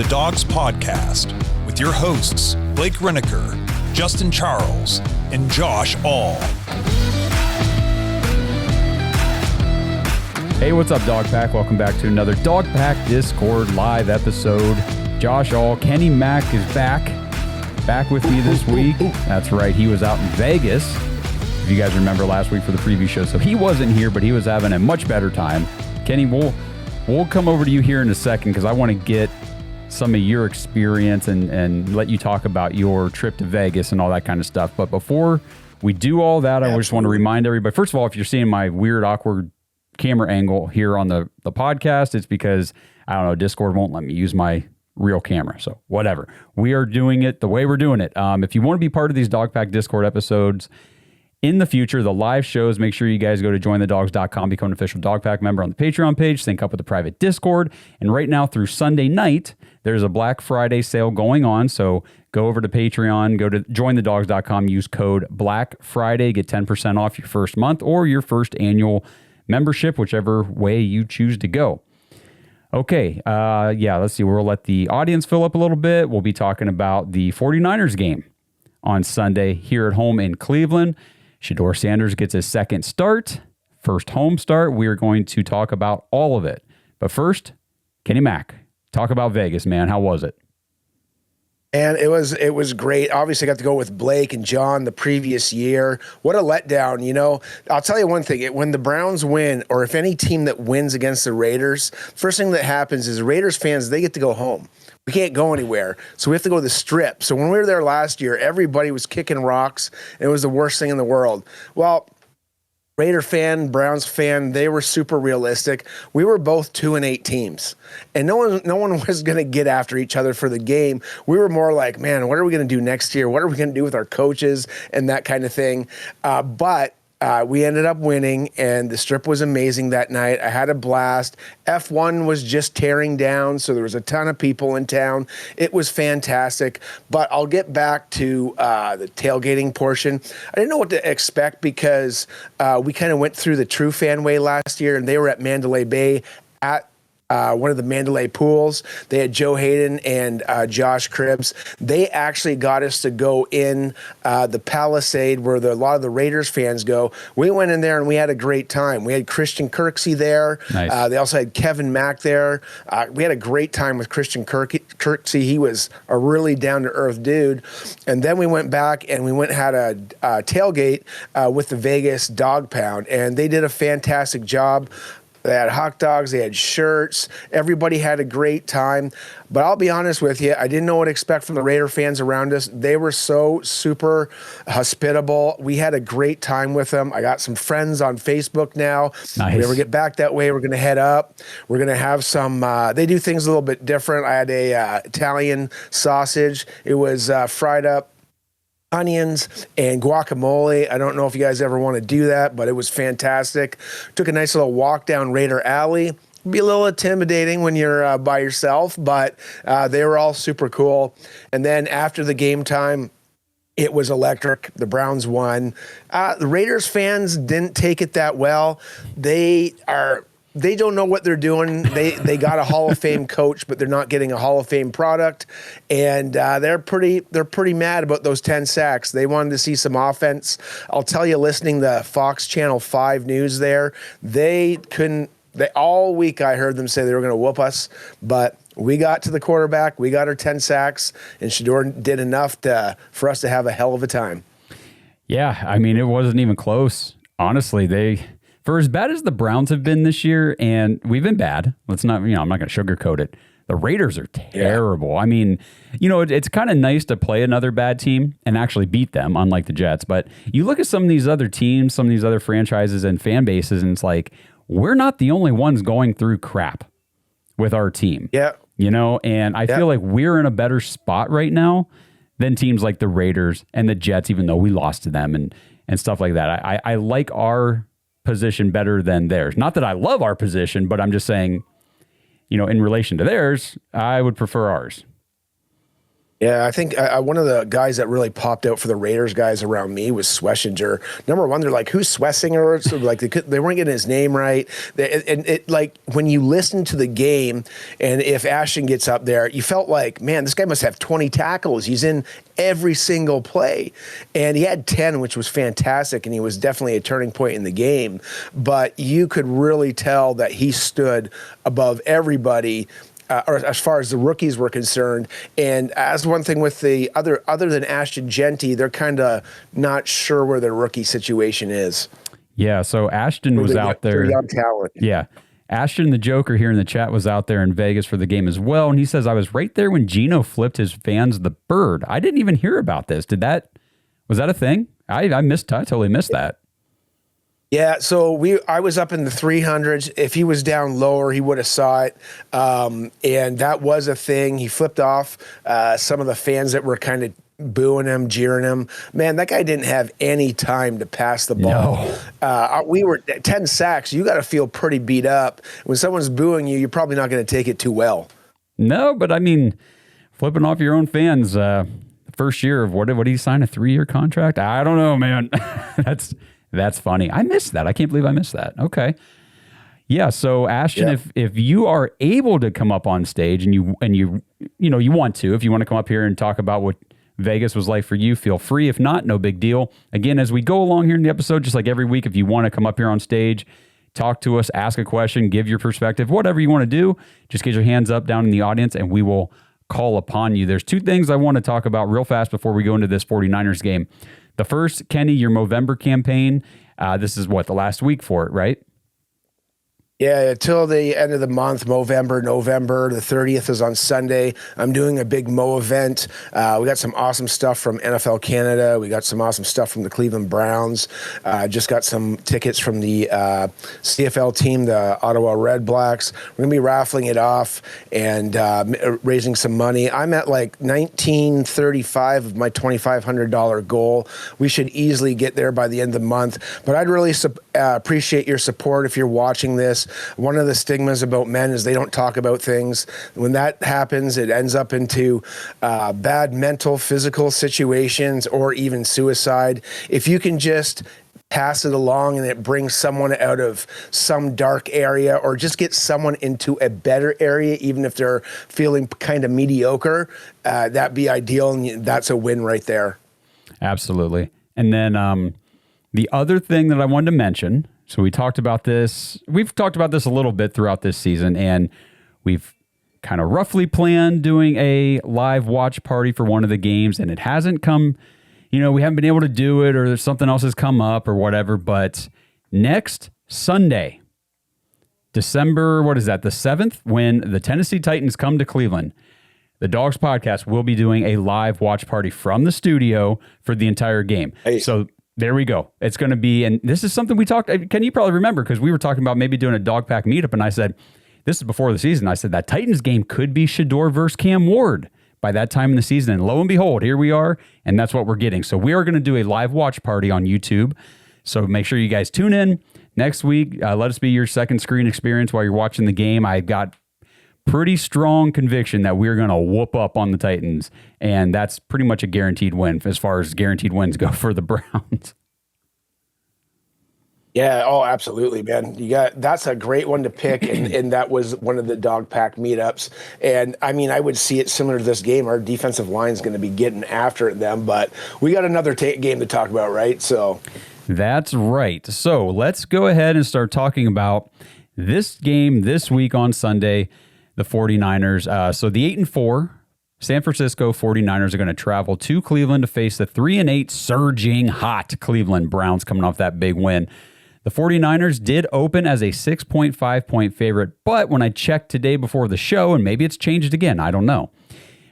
the Dawgs Podcast with your hosts, Blake Reneker, Justin Charles, and Josh All. Hey, what's up, Dog Pack? Welcome back to another Dog Pack Discord live episode. Josh All, Kenny Mack is back with me this week. That's right, he was out in Vegas. If you guys remember last week for the preview show, so he wasn't here, but he was having a much better time. Kenny, we'll come over to you here in a second because I want to get some of your experience and let you talk about your trip to Vegas and all that kind of stuff. But before we do all that, I just want to remind everybody, first of all, if you're seeing my weird, awkward camera angle here on the podcast, it's because, I don't know, Discord won't let me use my real camera. So whatever. We are doing it the way we're doing it. If you want to be part of these Dog Pack Discord episodes in the future, the live shows, make sure you guys go to jointhedawgs.com, become an official Dog Pack member on the Patreon page, sync up with the private Discord. And right now through Sunday night, there's a Black Friday sale going on. So go over to Patreon, go to jointhedawgs.com, use code Black Friday, get 10% off your first month or your first annual membership, whichever way you choose to go. Okay, let's see. We'll let the audience fill up a little bit. We'll be talking about the 49ers game on Sunday here at home in Cleveland. Shedeur Sanders gets his second start, first home start. We are going to talk about all of it. But first, Kenny Mack, talk about Vegas, man. How was it? And it was great. Obviously, I got to go with Blake and John the previous year. What a letdown, you know. I'll tell you one thing. When the Browns win, or if any team that wins against the Raiders, first thing that happens is Raiders fans, they get to go home. We can't go anywhere, so we have to go to the Strip. So when we were there last year, everybody was kicking rocks, and it was the worst thing in the world. Well, Raider fan, Browns fan, they were super realistic. We were both 2-8 teams, and no one was going to get after each other for the game. We were more like, man, what are we going to do next year? What are we going to do with our coaches and that kind of thing? But we ended up winning, and the Strip was amazing that night. I had a blast. F1 was just tearing down, so there was a ton of people in town. It was fantastic. But I'll get back to the tailgating portion. I didn't know what to expect because we kind of went through the True Fan Way last year, and they were at Mandalay Bay at one of the Mandalay pools. They had Joe Hayden and Josh Cribbs. They actually got us to go in the Palisade where a lot of the Raiders fans go. We went in there and we had a great time. We had Christian Kirksey there. Nice. They also had Kevin Mack there. We had a great time with Christian Kirksey. He was a really down-to-earth dude. And then we went back and we went and had a tailgate with the Vegas Dog Pound, and they did a fantastic job. They had hot dogs, they had shirts, everybody had a great time. But I'll be honest with you, I didn't know what to expect from the Raider fans around us. They were so super hospitable. We had a great time with them. I got some friends on Facebook now. Nice. If we ever get back that way, we're going to head up. We're going to have some, they do things a little bit different. I had a Italian sausage. It was fried up onions and guacamole. I don't know if you guys ever want to do that, but it was fantastic. Took a nice little walk down Raider Alley. Be a little intimidating when you're by yourself, but they were all super cool. And then after the game time, it was electric. The Browns won. The Raiders fans didn't take it that well. They don't know what they're doing. They got a Hall of Fame coach, but they're not getting a Hall of Fame product. And they're pretty mad about those 10 sacks. They wanted to see some offense. I'll tell you, listening to Fox Channel 5 News there, all week I heard them say they were going to whoop us, but we got to the quarterback. We got our 10 sacks, and Shedeur did enough for us to have a hell of a time. Yeah, I mean, it wasn't even close. Honestly, for as bad as the Browns have been this year, and we've been bad, I'm not going to sugarcoat it. The Raiders are terrible. Yeah. I mean, it's kind of nice to play another bad team and actually beat them, unlike the Jets. But you look at some of these other teams, some of these other franchises and fan bases, and it's like, we're not the only ones going through crap with our team. Yeah. And I feel like we're in a better spot right now than teams like the Raiders and the Jets, even though we lost to them and stuff like that. I like our position better than theirs. Not that I love our position, but I'm just saying, in relation to theirs, I would prefer ours. Yeah, I think one of the guys that really popped out for the Raiders guys around me was Schlesinger. Number one, they're like, who's Schlesinger? So like they weren't getting his name right. And it like when you listen to the game, and if Ashton gets up there, you felt like, man, this guy must have 20 tackles. He's in every single play. And he had 10, which was fantastic, and he was definitely a turning point in the game. But you could really tell that he stood above everybody, or as far as the rookies were concerned. And as one thing with the other than Ashton Genty, they're kind of not sure where their rookie situation is. Yeah, so Ashton was out there. Young talent. Yeah. Ashton, the Joker here in the chat, was out there in Vegas for the game as well. And he says, I was right there when Geno flipped his fans the bird. I didn't even hear about this. Was that a thing? I totally missed that. Yeah, so I was up in the 300s. If he was down lower, he would have saw it, and that was a thing. He flipped off some of the fans that were kind of booing him, jeering him. Man, that guy didn't have any time to pass the ball. No. We were 10 sacks. You got to feel pretty beat up. When someone's booing you, you're probably not going to take it too well. No, but I mean, flipping off your own fans, first year of what did he sign, a 3-year contract? I don't know, man. That's funny. I missed that. I can't believe I missed that. Okay. Yeah. So Ashton, if you are able to come up on stage and you want to, if you want to come up here and talk about what Vegas was like for you, feel free. If not, no big deal. Again, as we go along here in the episode, just like every week, if you want to come up here on stage, talk to us, ask a question, give your perspective, whatever you want to do, just get your hands up down in the audience and we will call upon you. There's 2 things I want to talk about real fast before we go into this 49ers game. The first, Kenny, your Movember campaign, this is the last week for it, right? Yeah, till the end of the month, Movember, November. The 30th is on Sunday. I'm doing a big Mo event. We got some awesome stuff from NFL Canada. We got some awesome stuff from the Cleveland Browns. Just got some tickets from the CFL team, the Ottawa Red Blacks. We're going to be raffling it off and raising some money. I'm at like $19.35 of my $2,500 goal. We should easily get there by the end of the month. But I'd really appreciate your support if you're watching this. One of the stigmas about men is they don't talk about things. When that happens, it ends up into bad mental, physical situations, or even suicide. If you can just pass it along and it brings someone out of some dark area, or just get someone into a better area, even if they're feeling kind of mediocre, that'd be ideal, and that's a win right there. Absolutely. And then the other thing that I wanted to mention, so we've talked about this a little bit throughout this season, and we've kind of roughly planned doing a live watch party for one of the games, and it hasn't come, we haven't been able to do it, or there's something else has come up or whatever, but next Sunday, December, the 7th, when the Tennessee Titans come to Cleveland, the Dawgs podcast will be doing a live watch party from the studio for the entire game. Hey. So there we go. It's going to be, and this is something we talked, Ken, you probably remember, because we were talking about maybe doing a dog pack meetup, and I said, this is before the season, I said that Titans game could be Shedeur versus Cam Ward by that time in the season, and lo and behold, here we are, and that's what we're getting. So we are going to do a live watch party on YouTube, so make sure you guys tune in next week. Let us be your second screen experience while you're watching the game. I've got pretty strong conviction that we're going to whoop up on the Titans, and that's pretty much a guaranteed win as far as guaranteed wins go for the Browns. Yeah, oh, absolutely, man. That's a great one to pick, and that was one of the dog pack meetups. And I mean, I would see it similar to this game. Our defensive line is going to be getting after them, but we got another game to talk about, right? So that's right. So let's go ahead and start talking about this game this week on Sunday. The 49ers. So the 8-4 San Francisco 49ers are going to travel to Cleveland to face the 3-8 surging hot Cleveland Browns coming off that big win. The 49ers did open as a 6.5 point favorite, but when I checked today before the show, and maybe it's changed again, I don't know,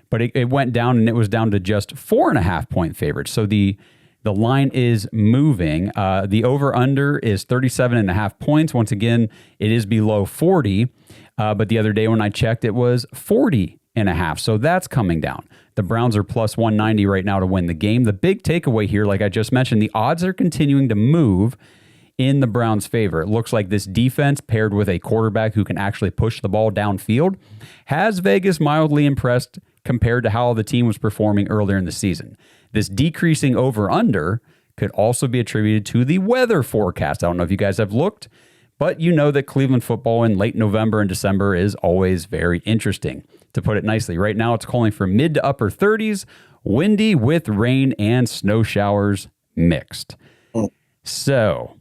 but it went down and it was down to just 4.5 point favorites. So the line is moving. The over-under is 37.5 points. Once again, it is below 40. But the other day when I checked, it was 40.5. So that's coming down. The Browns are plus 190 right now to win the game. The big takeaway here, like I just mentioned, the odds are continuing to move in the Browns' favor. It looks like this defense, paired with a quarterback who can actually push the ball downfield, has Vegas mildly impressed compared to how the team was performing earlier in the season. This decreasing over-under could also be attributed to the weather forecast. I don't know if you guys have looked, but you know that Cleveland football in late November and December is always very interesting. To put it nicely, right now it's calling for mid to upper 30s, windy with rain and snow showers mixed. So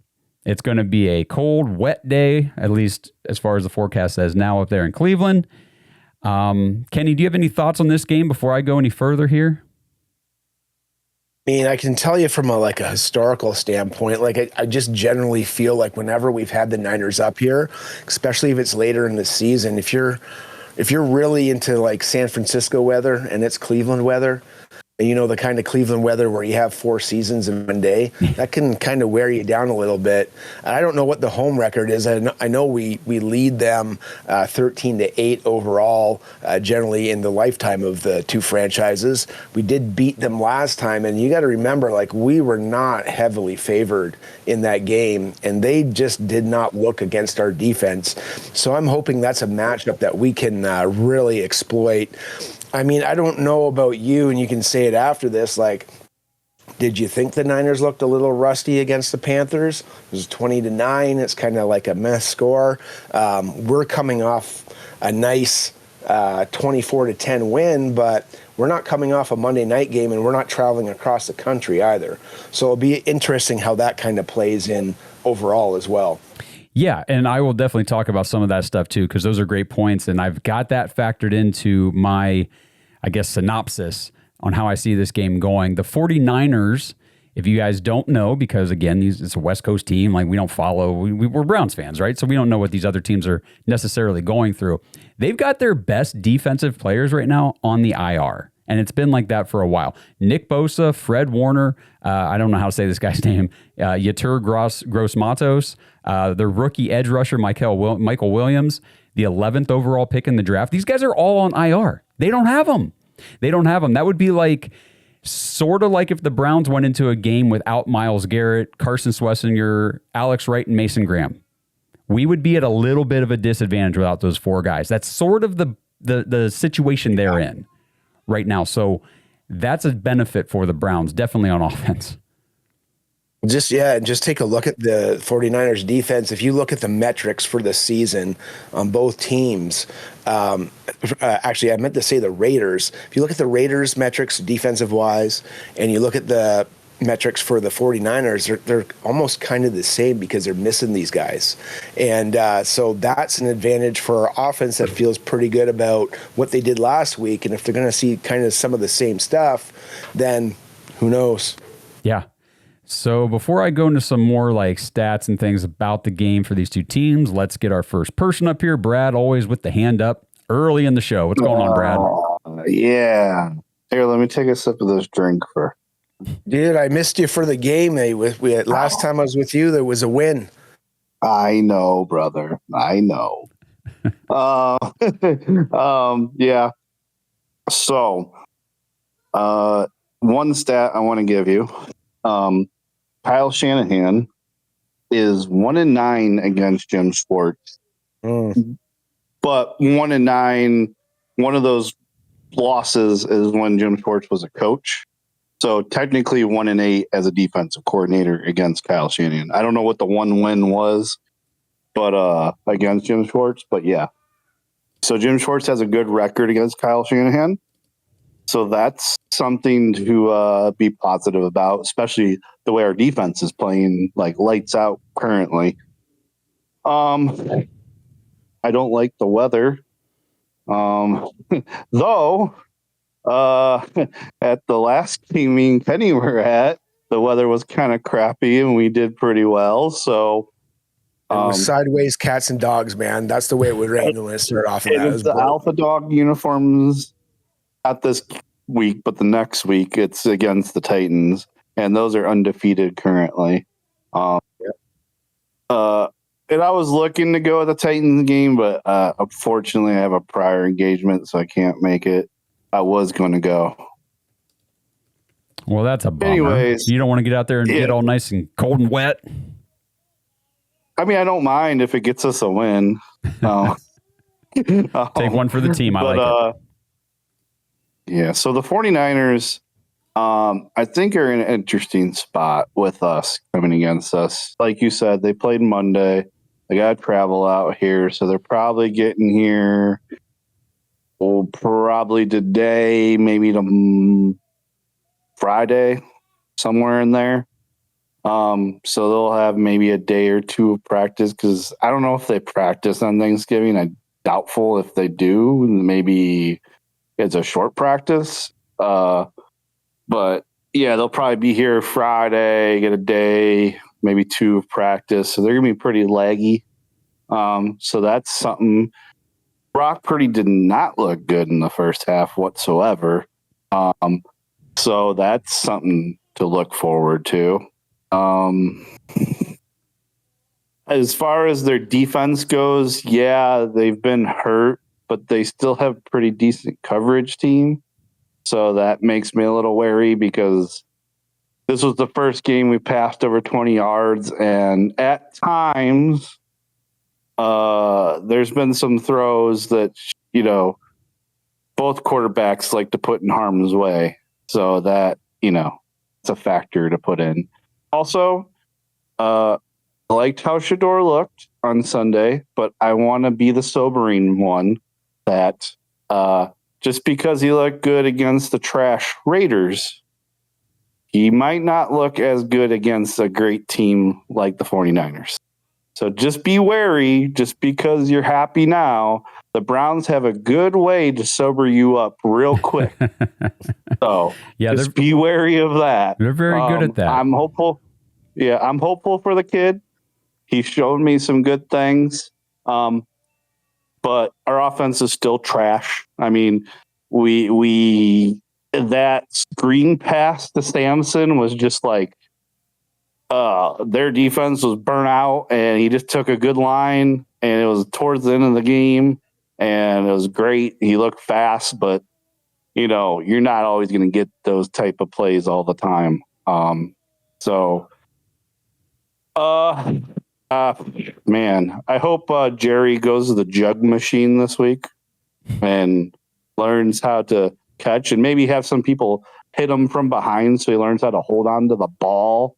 it's going to be a cold, wet day, at least as far as the forecast says now up there in Cleveland. Kenny, do you have any thoughts on this game before I go any further here? I mean, I can tell you from a historical standpoint, I just generally feel like whenever we've had the Niners up here, especially if it's later in the season, if you're really into like San Francisco weather and it's Cleveland weather, and you know, the kind of Cleveland weather where you have 4 seasons in one day, that can kind of wear you down a little bit. And I don't know what the home record is. I know we lead them 13-8 overall, generally in the lifetime of the two franchises. We did beat them last time, and you got to remember, we were not heavily favored in that game, and they just did not look against our defense. So I'm hoping that's a matchup that we can really exploit. I mean, I don't know about you, and you can say it after this, did you think the Niners looked a little rusty against the Panthers? It was 20-9. It's kind of like a mess score. We're coming off a nice 24-10 win, but we're not coming off a Monday night game, and we're not traveling across the country either. So it'll be interesting how that kind of plays in overall as well. Yeah, and I will definitely talk about some of that stuff too, because those are great points, and I've got that factored into my, synopsis on how I see this game going. The 49ers, if you guys don't know, because again, it's a West Coast team, we don't follow, we're Browns fans, right? So we don't know what these other teams are necessarily going through. They've got their best defensive players right now on the IR. And it's been like that for a while. Nick Bosa, Fred Warner, I don't know how to say this guy's name, Yetur Gross-Matos, the rookie edge rusher, Michael Williams, the 11th overall pick in the draft. These guys are all on IR. They don't have them. That would be sort of like if the Browns went into a game without Myles Garrett, Carson Schlesinger, Alex Wright, and Mason Graham. We would be at a little bit of a disadvantage without those 4 guys. That's sort of the situation they're in right now. So that's a benefit for the Browns, definitely on offense. Just take a look at the 49ers defense. If you look at the metrics for the season on both teams, actually, I meant to say the Raiders. If you look at the Raiders metrics defensive-wise, and you look at the metrics for the 49ers, they're almost kind of the same because they're missing these guys. And so that's an advantage for our offense that feels pretty good about what they did last week. And if they're going to see kind of some of the same stuff, then who knows? Yeah. So before I go into some more stats and things about the game for these two teams, let's get our first person up here. Brad, always with the hand up early in the show. What's going on, Brad? Yeah. Here, let me take a sip of this drink first. Dude, I missed you for the game. Last time I was with you, there was a win. I know, brother. I know. Yeah. So, one stat I want to give you. Kyle Shanahan is 1-9 against Jim Schwartz. But 1-9, one of those losses is when Jim Schwartz was a coach. So technically 1-8 as a defensive coordinator against Kyle Shanahan. I don't know what the one win was, but against Jim Schwartz, but yeah. So Jim Schwartz has a good record against Kyle Shanahan. So that's something to be positive about, especially the way our defense is playing lights out currently. I don't like the weather. Though at the last game me and Kenny were at, the weather was kind of crappy and we did pretty well. So it was sideways cats and dogs, man. That's the way it would rain when it started off. It's the Alpha Dog uniforms. Not this week, but the next week it's against the Titans, and those are undefeated currently. And I was looking to go with the Titans game, but unfortunately I have a prior engagement, so I can't make it. I was going to go. Well, that's a bummer. Anyways, you don't want to get out there and get all nice and cold and wet. I mean, I don't mind if it gets us a win. Take one for the team. I like it. Yeah. So the 49ers, I think are in an interesting spot with us coming against us. Like you said, they played Monday. They got to travel out here. So they're probably getting here probably today, maybe Friday, somewhere in there. So they'll have maybe a day or two of practice because I don't know if they practice on Thanksgiving. I'm doubtful if they do. Maybe it's a short practice. But yeah, they'll probably be here Friday, get a day, maybe two of practice. So they're going to be pretty laggy. So that's something. Brock Purdy did not look good in the first half whatsoever. So that's something to look forward to. As far as their defense goes, yeah, they've been hurt, but they still have pretty decent coverage team. So that makes me a little wary because this was the first game we passed over 20 yards. And at times, there's been some throws that, both quarterbacks like to put in harm's way. So that, it's a factor to put in. Also, I liked how Shedeur looked on Sunday, but I want to be the sobering one that just because he looked good against the trash Raiders, he might not look as good against a great team like the 49ers. So just be wary. Just because you're happy now, the Browns have a good way to sober you up real quick. So yeah, just be wary of that. They're very good at that. I'm hopeful. Yeah, I'm hopeful for the kid. He showed me some good things. But our offense is still trash. I mean, we that screen pass to Samson was just like their defense was burnt out, and he just took a good line, and it was towards the end of the game, and it was great. He looked fast, but you're not always going to get those type of plays all the time. Man, I hope Jerry goes to the jug machine this week and learns how to catch, and maybe have some people hit him from behind so he learns how to hold on to the ball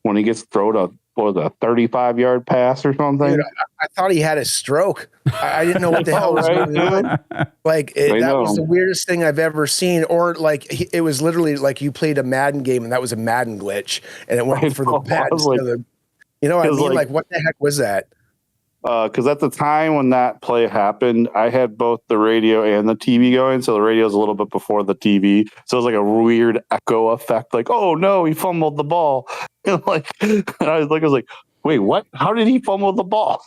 when he gets thrown a 35-yard pass or something. Dude, I thought he had a stroke. I didn't know what the hell was going on. Like that was the weirdest thing I've ever seen. Or like it was literally like you played a Madden game and that was a Madden glitch, and it went for the pad instead of the. You know what I mean? Like, what the heck was that? Because at the time when that play happened, I had both the radio and the TV going. So the radio's a little bit before the TV. So it was like a weird echo effect. Like, oh no, he fumbled the ball. And I was like, wait, what? How did he fumble the ball?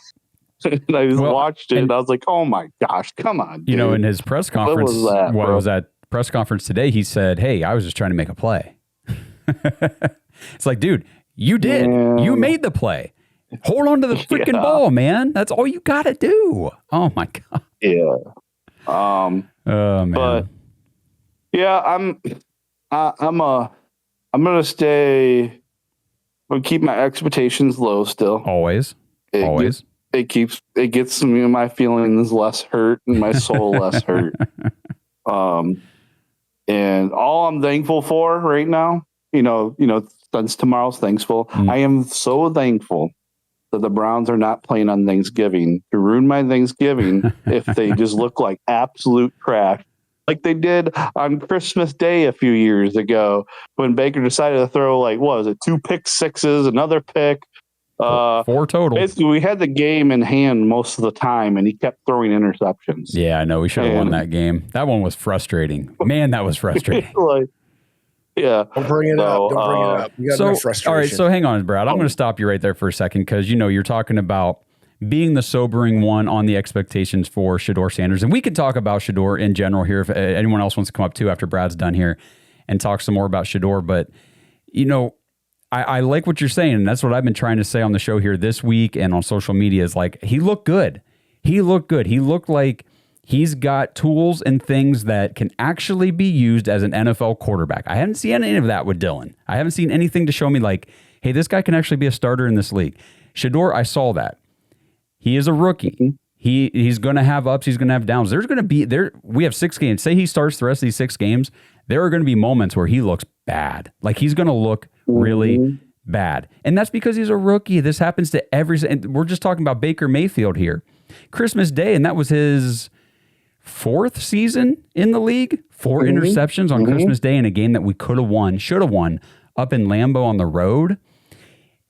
And I watched it and I was like, oh my gosh, come on, dude. In his press conference, what was that press conference today? He said, hey, I was just trying to make a play. It's like, dude, you did. Yeah. You made the play. Hold on to the freaking ball, man. That's all you got to do. Oh my God. Yeah. Oh man. But yeah, I'm gonna stay. I'm gonna keep my expectations low still. Always. It gets me my feelings less hurt and my soul less hurt. And all I'm thankful for right now, since tomorrow's Thanksgiving, I am so thankful that the Browns are not playing on Thanksgiving to ruin my Thanksgiving if they just look like absolute trash, like they did on Christmas Day a few years ago when Baker decided to throw 2 pick sixes, another pick. 4 total. Basically, we had the game in hand most of the time, and he kept throwing interceptions. Yeah, I know. We should have won that game. That one was frustrating. Man, that was frustrating. Yeah. Don't bring it up. Don't bring it up. You got no frustration. All right, so hang on, Brad. I'm going to stop you right there for a second because, you're talking about being the sobering one on the expectations for Shedeur Sanders. And we could talk about Shedeur in general here if anyone else wants to come up too after Brad's done here and talk some more about Shedeur. But, I like what you're saying, and that's what I've been trying to say on the show here this week and on social media is he looked good. He looked good. He looked like he's got tools and things that can actually be used as an NFL quarterback. I haven't seen any of that with Dylan. I haven't seen anything to show me hey, this guy can actually be a starter in this league. Shedeur, I saw that. He is a rookie. Mm-hmm. He's going to have ups. He's going to have downs. There's going to be there. We have 6 games. Say he starts the rest of these 6 games. There are going to be moments where he looks bad. Like he's going to look really bad. And that's because he's a rookie. This happens to and we're just talking about Baker Mayfield here. Christmas Day, and that was his 4th season in the league. 4 interceptions on Christmas Day in a game that we could have won, should have won up in Lambeau on the road.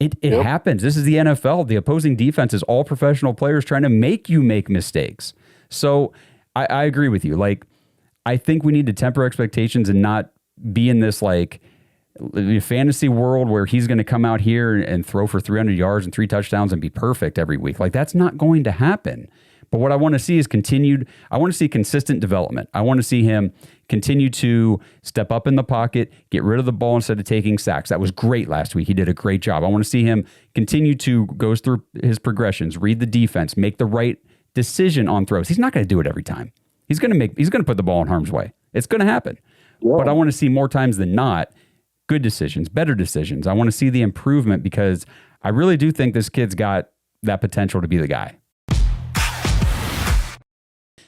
It happens. This is the NFL. The opposing defense is all professional players trying to make you make mistakes. So I agree with you. Like, I think we need to temper expectations and not be in this like fantasy world where he's going to come out here and throw for 300 yards and 3 touchdowns and be perfect every week. Like, that's not going to happen. But what I want to see is I want to see consistent development. I want to see him continue to step up in the pocket, get rid of the ball instead of taking sacks. That was great last week. He did a great job. I want to see him continue to go through his progressions, read the defense, make the right decision on throws. He's not going to do it every time. He's going to put the ball in harm's way. It's going to happen. Yeah. But I want to see more times than not good decisions, better decisions. I want to see the improvement because I really do think this kid's got that potential to be the guy.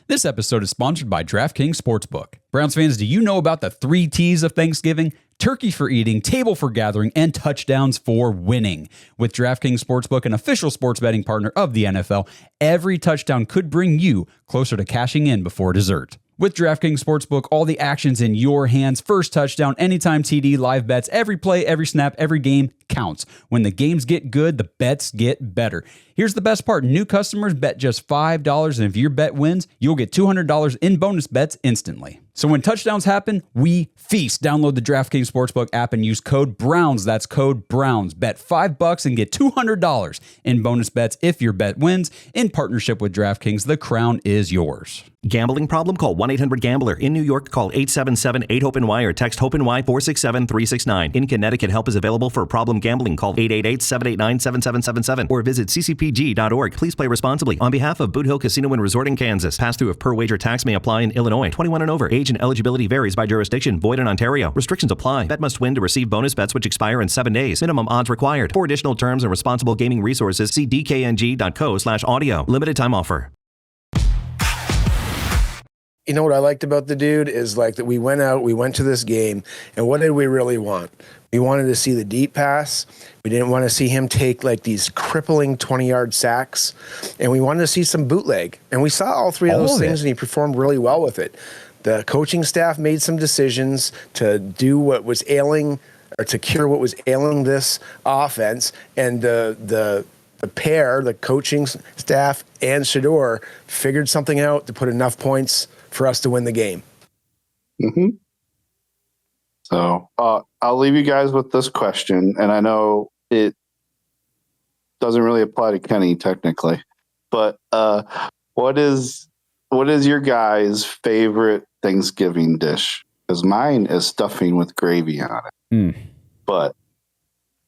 This episode is sponsored by DraftKings Sportsbook. Browns fans, do you know about the 3 T's of Thanksgiving? Turkey for eating, table for gathering, and touchdowns for winning. With DraftKings Sportsbook, an official sports betting partner of the NFL, every touchdown could bring you closer to cashing in before dessert. With DraftKings Sportsbook, all the action's in your hands. First touchdown, anytime TD, live bets, every play, every snap, every game counts. When the games get good, the bets get better. Here's the best part. New customers bet just $5, and if your bet wins, you'll get $200 in bonus bets instantly. So when touchdowns happen, we feast. Download the DraftKings Sportsbook app and use code BROWNS. That's code BROWNS. Bet $5 and get $200 in bonus bets if your bet wins. In partnership with DraftKings, the crown is yours. Gambling problem? Call 1-800-GAMBLER. In New York, call 877-8-HOPE-NY or text HOPE-NY 467-369. In Connecticut, help is available for problem gambling. Call 888-789-7777 or visit ccpg.org. Please play responsibly. On behalf of Boot Hill Casino and Resort in Kansas, pass-through of per-wager tax may apply in Illinois. 21 and over. Age and eligibility varies by jurisdiction. Void in Ontario. Restrictions apply. Bet must win to receive bonus bets which expire in 7 days. Minimum odds required. For additional terms and responsible gaming resources, see dkng.co/audio. Limited time offer. You know what I liked about the dude is like that we went to this game, and what did we really want? We wanted to see the deep pass. We didn't want to see him take like these crippling 20-yard sacks, and we wanted to see some bootleg. And we saw all 3 of those things, and he performed really well with it. The coaching staff made some decisions to do what was ailing, or to cure what was ailing this offense, and the pair, the coaching staff and Shedeur, figured something out to put enough points for us to win the game. Mm-hmm. So I'll leave you guys with this question, and I know it doesn't really apply to Kenny technically, but what is your guys' favorite Thanksgiving dish? Because mine is stuffing with gravy on it. But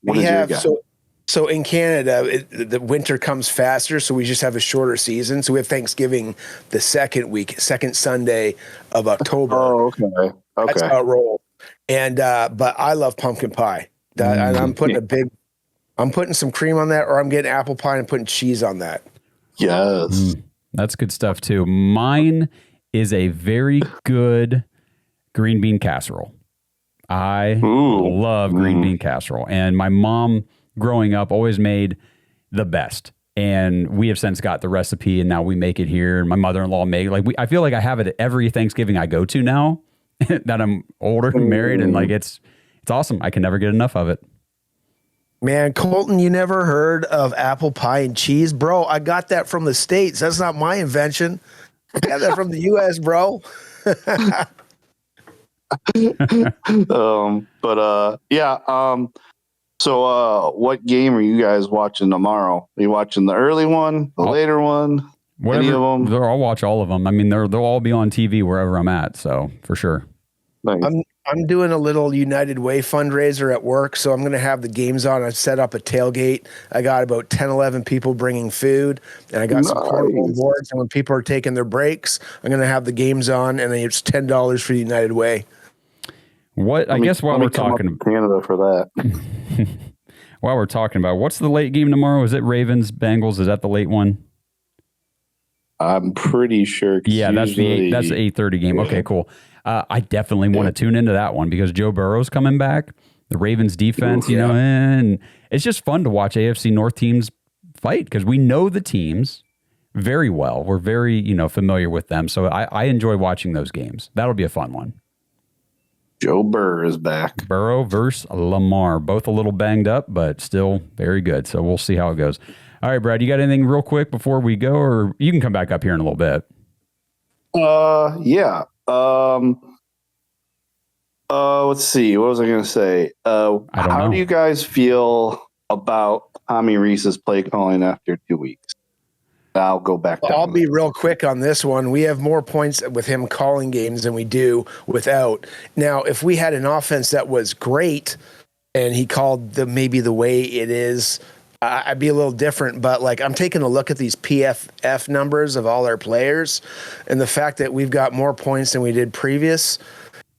what is your guys'? So in Canada, the winter comes faster, so we just have a shorter season. So we have Thanksgiving the second Sunday of October. Oh, okay. That's how it rolls. And but I love pumpkin pie. And I'm putting some cream on that, or I'm getting apple pie and putting cheese on that. Yes. That's good stuff too. Mine is a very good green bean casserole. I love green bean casserole, and my mom growing up always made the best. And we have since got the recipe, and now we make it here. And my mother-in-law made I feel like I have it every Thanksgiving I go to now that I'm older and married, and like it's awesome. I can never get enough of it. Man, Colton, you never heard of apple pie and cheese? Bro, I got that from the States. That's not my invention. I got that from the U.S., bro. So what game are you guys watching tomorrow? Are you watching the early one, the later one? Any of them? I'll watch all of them. I mean, they'll all be on TV wherever I'm at, so for sure. Nice. I'm doing a little United Way fundraiser at work, so I'm going to have the games on. I set up a tailgate. I got about 10, 11 people bringing food, and I got some cornhole boards. And when people are taking their breaks, I'm going to have the games on, and it's $10 for the United Way. What I guess while we're talking Canada for that. while we're talking about, what's the late game tomorrow? Is it Ravens, Bengals? Is that the late one? I'm pretty sure. Yeah, that's the 8:30 game. Yeah. Okay, cool. I definitely want to tune into that one because Joe Burrow's coming back. The Ravens defense, and it's just fun to watch AFC North teams fight because we know the teams very well. We're very, familiar with them. So I enjoy watching those games. That'll be a fun one. Joe Burrow is back. Burrow versus Lamar. Both a little banged up, but still very good. So we'll see how it goes. All right, Brad, you got anything real quick before we go, or you can come back up here in a little bit? Yeah. Let's see. What was I going to say? How do you guys feel about Tommy Rees's play calling after 2 weeks? I'll go back down. I'll be real quick on this one. We have more points with him calling games than we do without. Now, if we had an offense that was great and he called maybe the way it is, I'd be a little different. But I'm taking a look at these PFF numbers of all our players, and the fact that we've got more points than we did previous,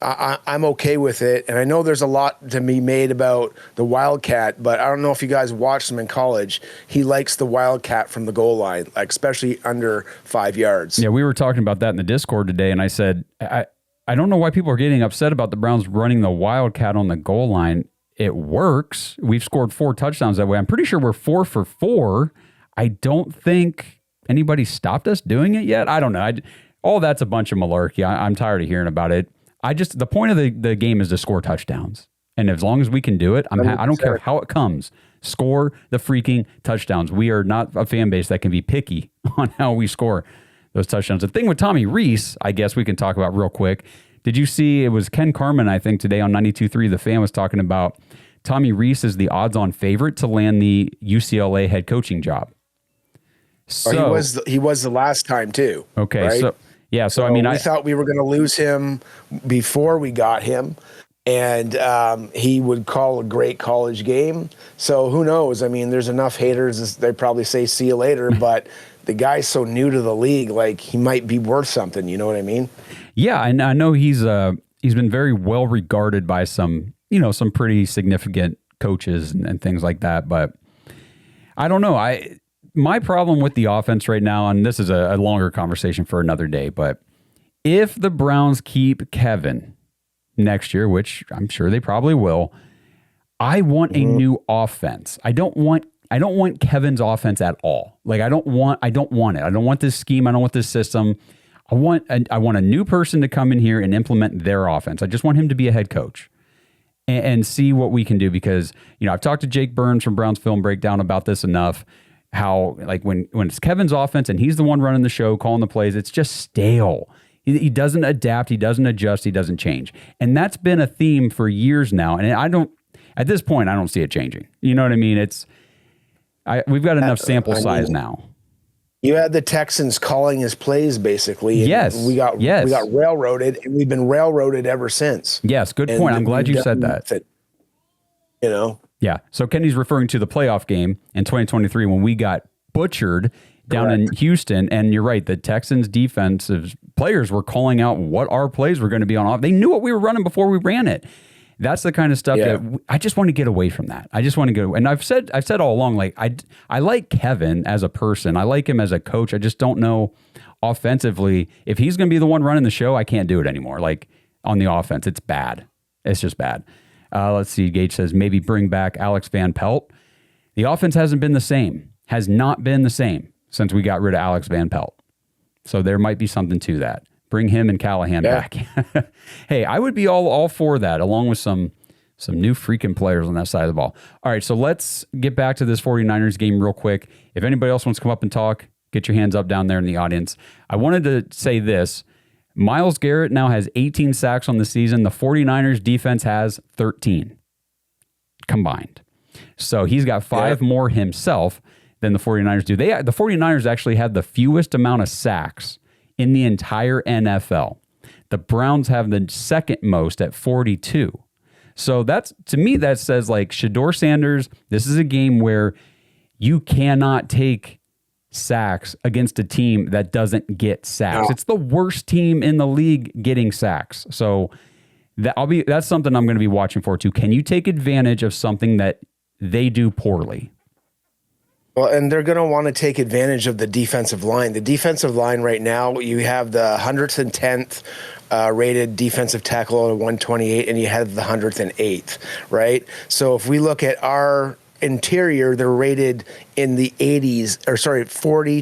I'm okay with it. And I know there's a lot to be made about the Wildcat, but I don't know if you guys watched him in college. He likes the Wildcat from the goal line, especially under 5 yards. Yeah, we were talking about that in the Discord today, and I said, I don't know why people are getting upset about the Browns running the Wildcat on the goal line. It works. We've scored 4 touchdowns that way. I'm pretty sure we're 4 for 4. I don't think anybody stopped us doing it yet. I don't know. All that's a bunch of malarkey. I'm tired of hearing about it. The point of the game is to score touchdowns. And as long as we can do it, I don't care how it comes. Score the freaking touchdowns. We are not a fan base that can be picky on how we score those touchdowns. The thing with Tommy Rees, I guess we can talk about real quick. Did you see, it was Ken Carman, I think, today on 92.3, The Fan was talking about Tommy Rees is the odds-on favorite to land the UCLA head coaching job. So he was the last time too. Okay, right? So I mean, I thought we were going to lose him before we got him, and he would call a great college game. So who knows? I mean, there's enough haters. They probably say see you later, but the guy's so new to the league, he might be worth something. You know what I mean? Yeah, and I know he's been very well regarded by some pretty significant coaches and things like that. But I don't know. My problem with the offense right now, and this is a longer conversation for another day, but if the Browns keep Kevin next year, which I'm sure they probably will, I want a new offense. I don't want Kevin's offense at all. I don't want it. I don't want this scheme. I don't want this system. I want a new person to come in here and implement their offense. I just want him to be a head coach and see what we can do, because I've talked to Jake Burns from Browns Film Breakdown about this enough. How when it's Kevin's offense and he's the one running the show, calling the plays, it's just stale. He doesn't adapt, he doesn't adjust, he doesn't change. And that's been a theme for years now. And at this point, I don't see it changing. You know what I mean? We've got enough sample size now. You had the Texans calling his plays basically. And yes. We got railroaded, and we've been railroaded ever since. Yes, good point. I'm glad you said that. Yeah. So Kenny's referring to the playoff game in 2023 when we got butchered down in Houston. And you're right. The Texans defensive players were calling out what our plays were going to be on off. They knew what we were running before we ran it. That's the kind of stuff that I just want to get away from that. I just want to go. And I've said all along, I like Kevin as a person. I like him as a coach. I just don't know offensively if he's going to be the one running the show. I can't do it anymore. On the offense, it's bad. It's just bad. Let's see. Gage says maybe bring back Alex Van Pelt. The offense hasn't been the same. Has not been the same since we got rid of Alex Van Pelt. So there might be something to that. Bring him and Callahan back. Hey, I would be all for that, along with some new freaking players on that side of the ball. All right, so let's get back to this 49ers game real quick. If anybody else wants to come up and talk, get your hands up down there in the audience. I wanted to say this. Myles Garrett now has 18 sacks on the season. The 49ers defense has 13 combined. So he's got 5 more himself than the 49ers do. The 49ers actually had the fewest amount of sacks in the entire NFL. The Browns have the second most at 42. So to me, that says Shedeur Sanders, this is a game where you cannot take sacks against a team that doesn't get sacks. It's the worst team in the league getting sacks. So that's something I'm going to be watching for too. Can you take advantage of something that they do poorly. Well, and they're going to want to take advantage of the defensive line. The defensive line right now, you have the 110th rated defensive tackle at 128, and you have the 108th, right? So if we look at our interior, they're rated in the 40,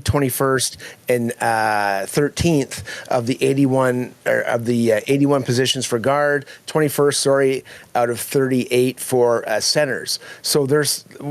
21st, and 13th of the 81 81 positions for guard, 21st, out of 38 for centers. So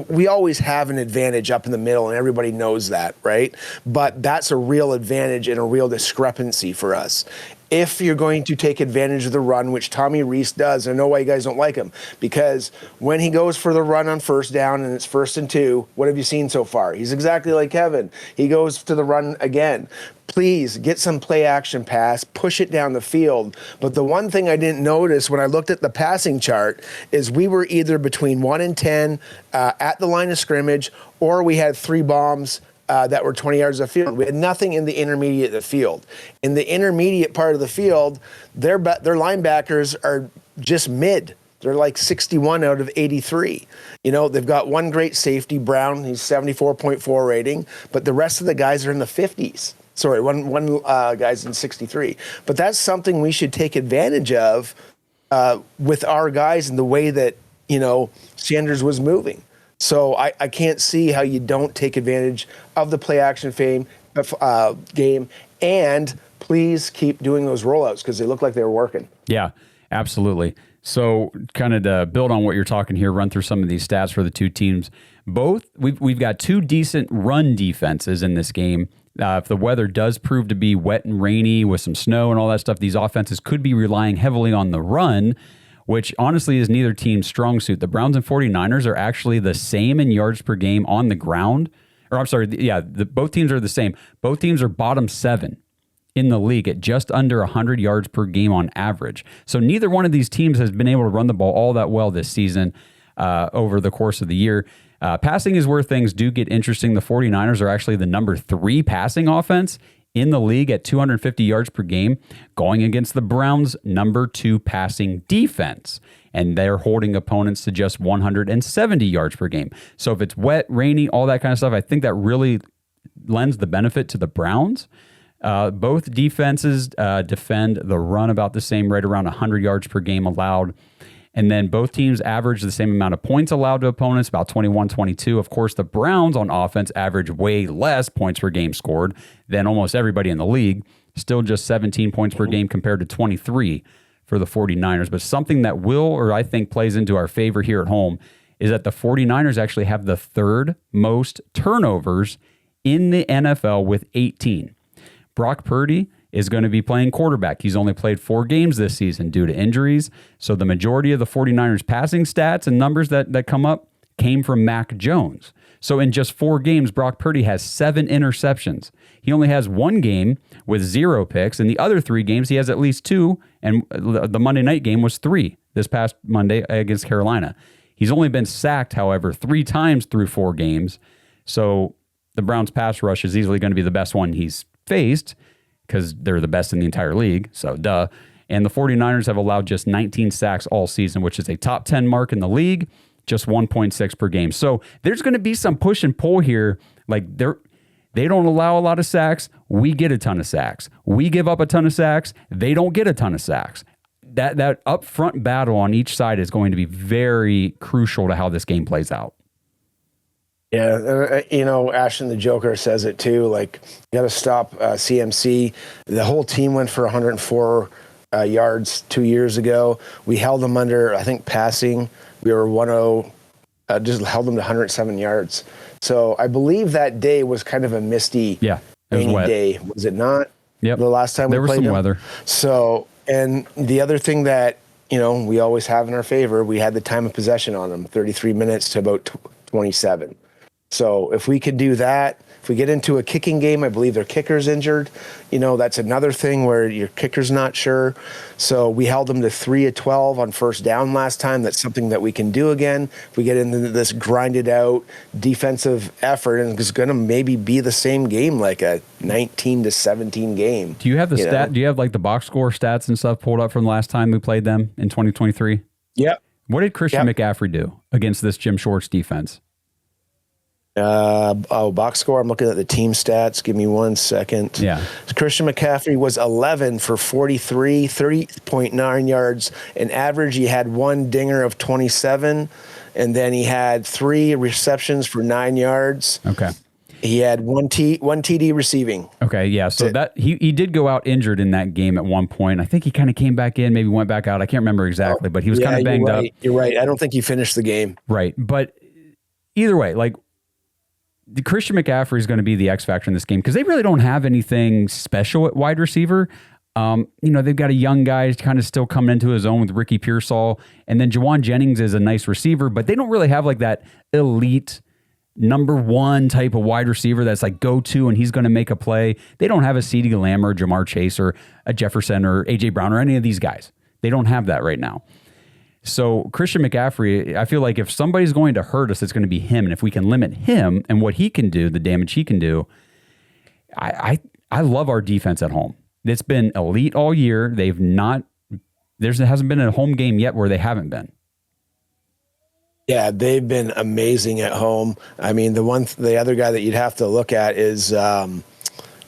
we always have an advantage up in the middle, and everybody knows that, right? But that's a real advantage and a real discrepancy for us. If you're going to take advantage of the run, which Tommy Rees does, I know why you guys don't like him, because when he goes for the run on first down and it's 1st and 2, what have you seen so far? He's exactly like Kevin. He goes to the run again. Please get some play action pass, push it down the field. But the one thing I didn't notice when I looked at the passing chart is we were either between 1 and 10 at the line of scrimmage, or we had 3 bombs that were 20 yards of field. We had nothing in the intermediate of the field. In the intermediate part of the field, their linebackers are just mid. They're like 61 out of 83. They've got one great safety, Brown. He's 74.4 rating, but the rest of the guys are in the 50s. Sorry, one guy's in 63. But that's something we should take advantage of with our guys and the way that, Sanders was moving. So I can't see how you don't take advantage of the play action game, and please keep doing those rollouts because they look like they were working. Yeah, absolutely. So kind of to build on what you're talking here, run through some of these stats for the two teams. We've got 2 decent run defenses in this game. If the weather does prove to be wet and rainy with some snow and all that stuff, these offenses could be relying heavily on the run, which honestly is neither team's strong suit. The Browns and 49ers are actually the same in yards per game on the ground. Both teams are the same. Both teams are bottom 7 in the league at just under 100 yards per game on average. So neither one of these teams has been able to run the ball all that well this season over the course of the year. Passing is where things do get interesting. The 49ers are actually the number 3 passing offense in the league at 250 yards per game, going against the Browns' number 2 passing defense. And they're holding opponents to just 170 yards per game. So if it's wet, rainy, all that kind of stuff, I think that really lends the benefit to the Browns. Both defenses defend the run about the same, right around 100 yards per game allowed. And then both teams average the same amount of points allowed to opponents, about 21-22. Of course, the Browns on offense average way less points per game scored than almost everybody in the league. Still just 17 points per game compared to 23 for the 49ers. But something that I think plays into our favor here at home is that the 49ers actually have the 3rd most turnovers in the NFL with 18. Brock Purdy is going to be playing quarterback. He's only played 4 games this season due to injuries. So the majority of the 49ers passing stats and numbers that come up came from Mac Jones. So in just 4 games, Brock Purdy has 7 interceptions. He only has 1 game with 0 picks. In the other 3 games, he has at least 2. And the Monday night game was 3 this past Monday against Carolina. He's only been sacked, however, 3 times through 4 games. So the Browns pass rush is easily going to be the best one he's faced, because they're the best in the entire league, so duh. And the 49ers have allowed just 19 sacks all season, which is a top 10 mark in the league, just 1.6 per game. So there's going to be some push and pull here. Like they don't allow a lot of sacks. We get a ton of sacks. We give up a ton of sacks. They don't get a ton of sacks. That upfront battle on each side is going to be very crucial to how this game plays out. Yeah, Ashton the Joker says it too. Like, you got to stop CMC. The whole team went for 104 yards 2 years ago. We held them under, I think, passing. We were 1-0, just held them to 107 yards. So I believe that day was kind of a misty, rainy day. Was it not? Yep. The last time there we played was some them? weather. So, and the other thing that, we always have in our favor, we had the time of possession on them, 33 minutes to about 27. So if we could do that, if we get into a kicking game, I believe their kicker's injured. That's another thing where your kicker's not sure. So we held them to 3 of 12 on first down last time. That's something that we can do again. If we get into this grinded out defensive effort, and it's going to maybe be the same game, like a 19-17 game. Do you have Do you have like the box score stats and stuff pulled up from the last time we played them in 2023? Yep. What did Christian McCaffrey do against this Jim Schwartz defense? Box score. I'm looking at the team stats. Give me 1 second. Yeah. Christian McCaffrey was 11 for 43, 30.9 yards. An average, he had one dinger of 27, and then he had 3 receptions for 9 yards. Okay. He had one TD receiving. Okay, yeah. So that he did go out injured in that game at one point. I think he kind of came back in, maybe went back out. I can't remember exactly, but he was kind of banged up. You're right. I don't think he finished the game. Right. But either way, like, the Christian McCaffrey is going to be the X factor in this game because they really don't have anything special at wide receiver. They've got a young guy kind of still coming into his own with Ricky Pearsall, and then Jawan Jennings is a nice receiver, but they don't really have like that elite number one type of wide receiver that's like go to and he's going to make a play. They don't have a CeeDee Lamb or Jamar Chase or a Jefferson or AJ Brown or any of these guys. They don't have that right now. So Christian McCaffrey, I feel like if somebody's going to hurt us, it's going to be him. And if we can limit him and what he can do, the damage he can do, I love our defense at home. It's been elite all year. There hasn't been a home game yet where they haven't been. Yeah, they've been amazing at home. I mean, the other guy that you'd have to look at is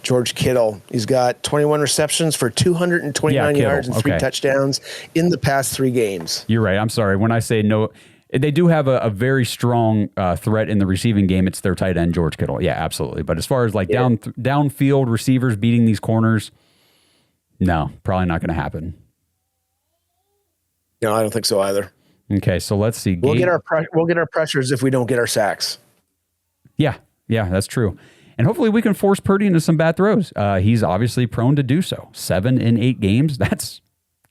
George Kittle. He's got 21 receptions for 229 yards and 3 touchdowns in the past 3 games. You're right. I'm sorry. When I say no, they do have a very strong threat in the receiving game. It's their tight end, George Kittle. Yeah, absolutely. But as far as like downfield receivers beating these corners, no, probably not going to happen. No, I don't think so either. Okay, so let's see. We'll get our pressures if we don't get our sacks. Yeah, that's true. And hopefully we can force Purdy into some bad throws. He's obviously prone to do so. 7 in 8 games. It's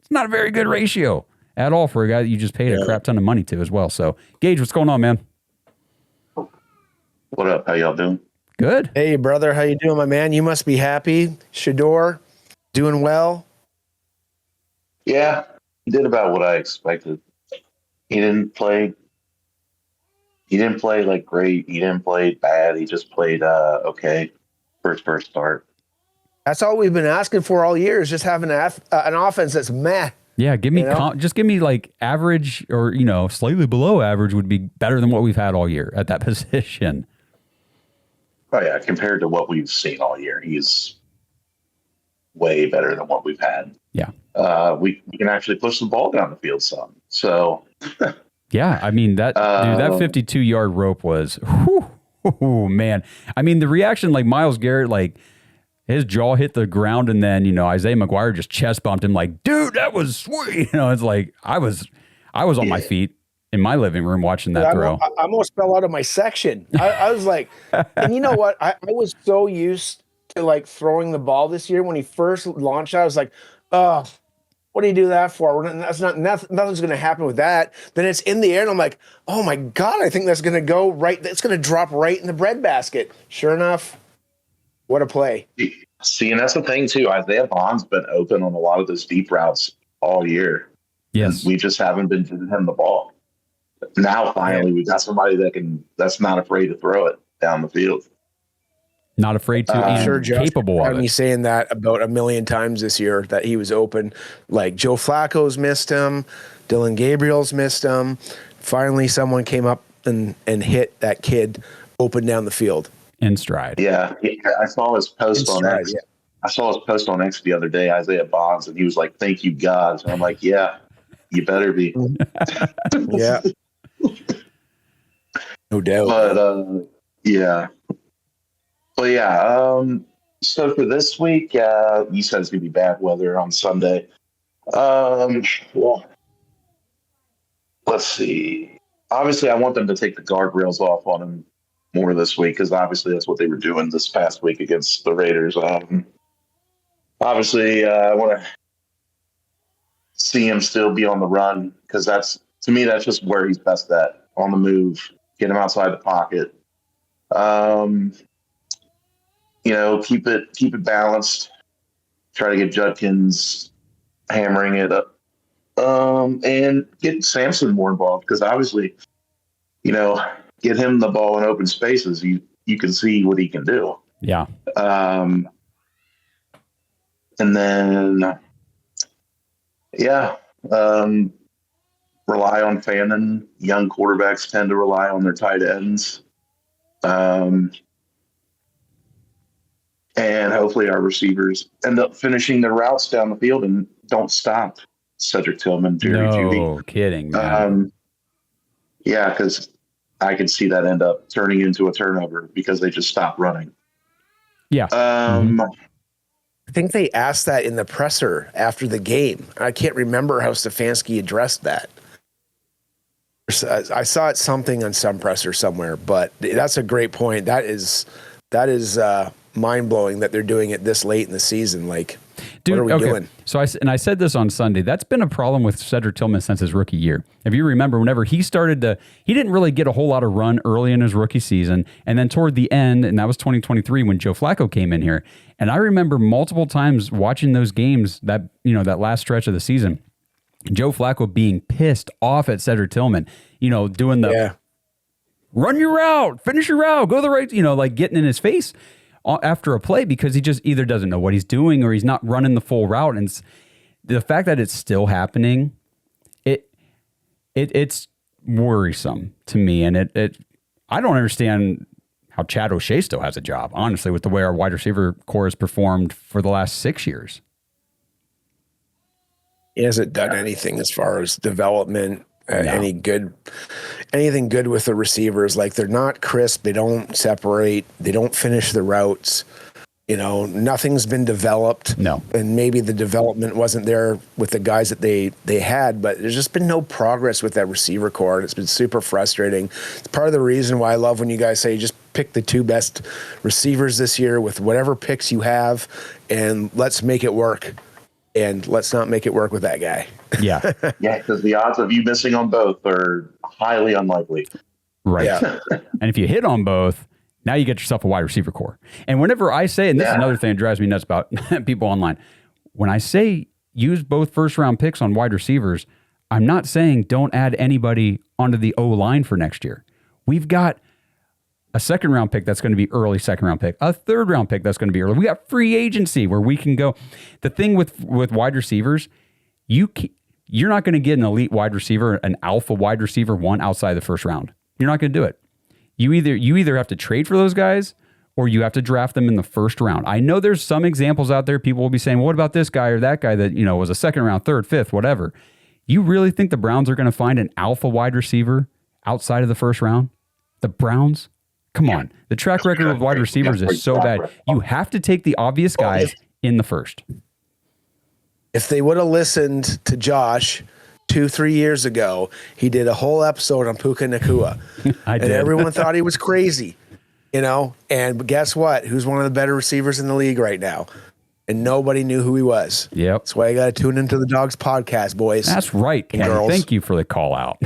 not a very good ratio at all for a guy that you just paid a crap ton of money to as well. So, Gage, what's going on, man? What up? How y'all doing? Good. Hey, brother. How you doing, my man? You must be happy. Shedeur, doing well? Yeah, he did about what I expected. He didn't play like great. He didn't play bad. He just played okay for his first start. That's all we've been asking for all year is just having an offense that's meh. Yeah, give me just give me like average or slightly below average would be better than what we've had all year at that position. Oh yeah, compared to what we've seen all year, he's way better than what we've had. Yeah, we can actually push the ball down the field some. So. Yeah, I mean that 52-yard rope was, man. I mean the reaction, like Myles Garrett, like his jaw hit the ground, and then Isaiah McGuire just chest bumped him, like, dude, that was sweet. It's like I was on my feet in my living room watching that throw. I almost fell out of my section. I was like, and you know what? I was so used to like throwing the ball this year. When he first launched out, I was like, oh. What do you do that for? Nothing's going to happen with that. Then it's in the air, and I'm like, oh my God, I think that's going to go right. It's going to drop right in the breadbasket. Sure enough, what a play. See, and that's the thing, too. Isaiah Bond's been open on a lot of those deep routes all year. Yes. And we just haven't been giving him the ball. Now, finally, we got somebody that's not afraid to throw it down the field. Not afraid to, and sure, Josh, capable of it. Me saying that about a million times this year that he was open. Like Joe Flacco's missed him, Dylan Gabriel's missed him. Finally, someone came up and hit that kid open down the field in stride. Yeah, I saw his post on X. Yeah. I saw his post on X the other day, Isaiah Bonds, and he was like, "Thank you, God." And I'm like, "Yeah, you better be." Yeah, no doubt. But yeah. But yeah, so for this week, you said it's going to be bad weather on Sunday. Well, let's see. Obviously, I want them to take the guardrails off on him more this week because obviously that's what they were doing this past week against the Raiders. Obviously, I want to see him still be on the run because to me, that's just where he's best at, on the move, get him outside the pocket. Keep it balanced. Try to get Judkins hammering it up, and get Samson more involved because obviously, get him the ball in open spaces. You can see what he can do. Yeah. And then, rely on Fannin. Young quarterbacks tend to rely on their tight ends. And hopefully our receivers end up finishing their routes down the field and don't stop Cedric Tillman, Jerry Jeudy. No kidding, man. Yeah, because I could see that end up turning into a turnover because they just stop running. Yeah. I think they asked that in the presser after the game. I can't remember how Stefanski addressed that. I saw it something on some presser somewhere, but that's a great point. That is mind blowing that they're doing it this late in the season. Like, dude, what are we doing? So I said this on Sunday. That's been a problem with Cedric Tillman since his rookie year. If you remember, whenever he didn't really get a whole lot of run early in his rookie season, and then toward the end, and that was 2023 when Joe Flacco came in here. And I remember multiple times watching those games that last stretch of the season, Joe Flacco being pissed off at Cedric Tillman, doing the run your route, finish your route, go the right, like getting in his face after a play because he just either doesn't know what he's doing or he's not running the full route. And the fact that it's still happening, it's worrisome to me. And I don't understand how Chad O'Shea still has a job, honestly, with the way our wide receiver core has performed for the last 6 years. He hasn't done anything as far as development, anything good with the receivers. Like, they're not crisp. They don't separate. They don't finish the routes. Nothing's been developed. No. And maybe the development wasn't there with the guys that they had, but there's just been no progress with that receiver core. And it's been super frustrating. It's part of the reason why I love when you guys say just pick the 2 best receivers this year with whatever picks you have, and let's make it work. And let's not make it work with that guy. Yeah. Yeah, because the odds of you missing on both are highly unlikely. Right. Yeah. And if you hit on both, now you get yourself a wide receiver core. And whenever I say, and this is another thing that drives me nuts about people online, when I say use both first-round picks on wide receivers, I'm not saying don't add anybody onto the O-line for next year. We've got a second-round pick that's going to be early second-round pick, a third-round pick that's going to be early. We got free agency where we can go. The thing with wide receivers, you're not going to get an elite wide receiver, an alpha wide receiver one outside the first round. You're not going to do it. You either have to trade for those guys or you have to draft them in the first round. I know there's some examples out there. People will be saying, well, what about this guy or that guy that, was a second round, third, fifth, whatever. You really think the Browns are going to find an alpha wide receiver outside of the first round? The Browns? Come on. The track record of wide receivers is so bad. You have to take the obvious guys in the first. If they would have listened to Josh 2-3 years ago, he did a whole episode on Puka Nacua. And everyone thought he was crazy, and guess what? Who's one of the better receivers in the league right now? And nobody knew who he was. Yep. That's why you got to tune into the Dawgs podcast, boys. That's right, Kenny. Girls. Thank you for the call out.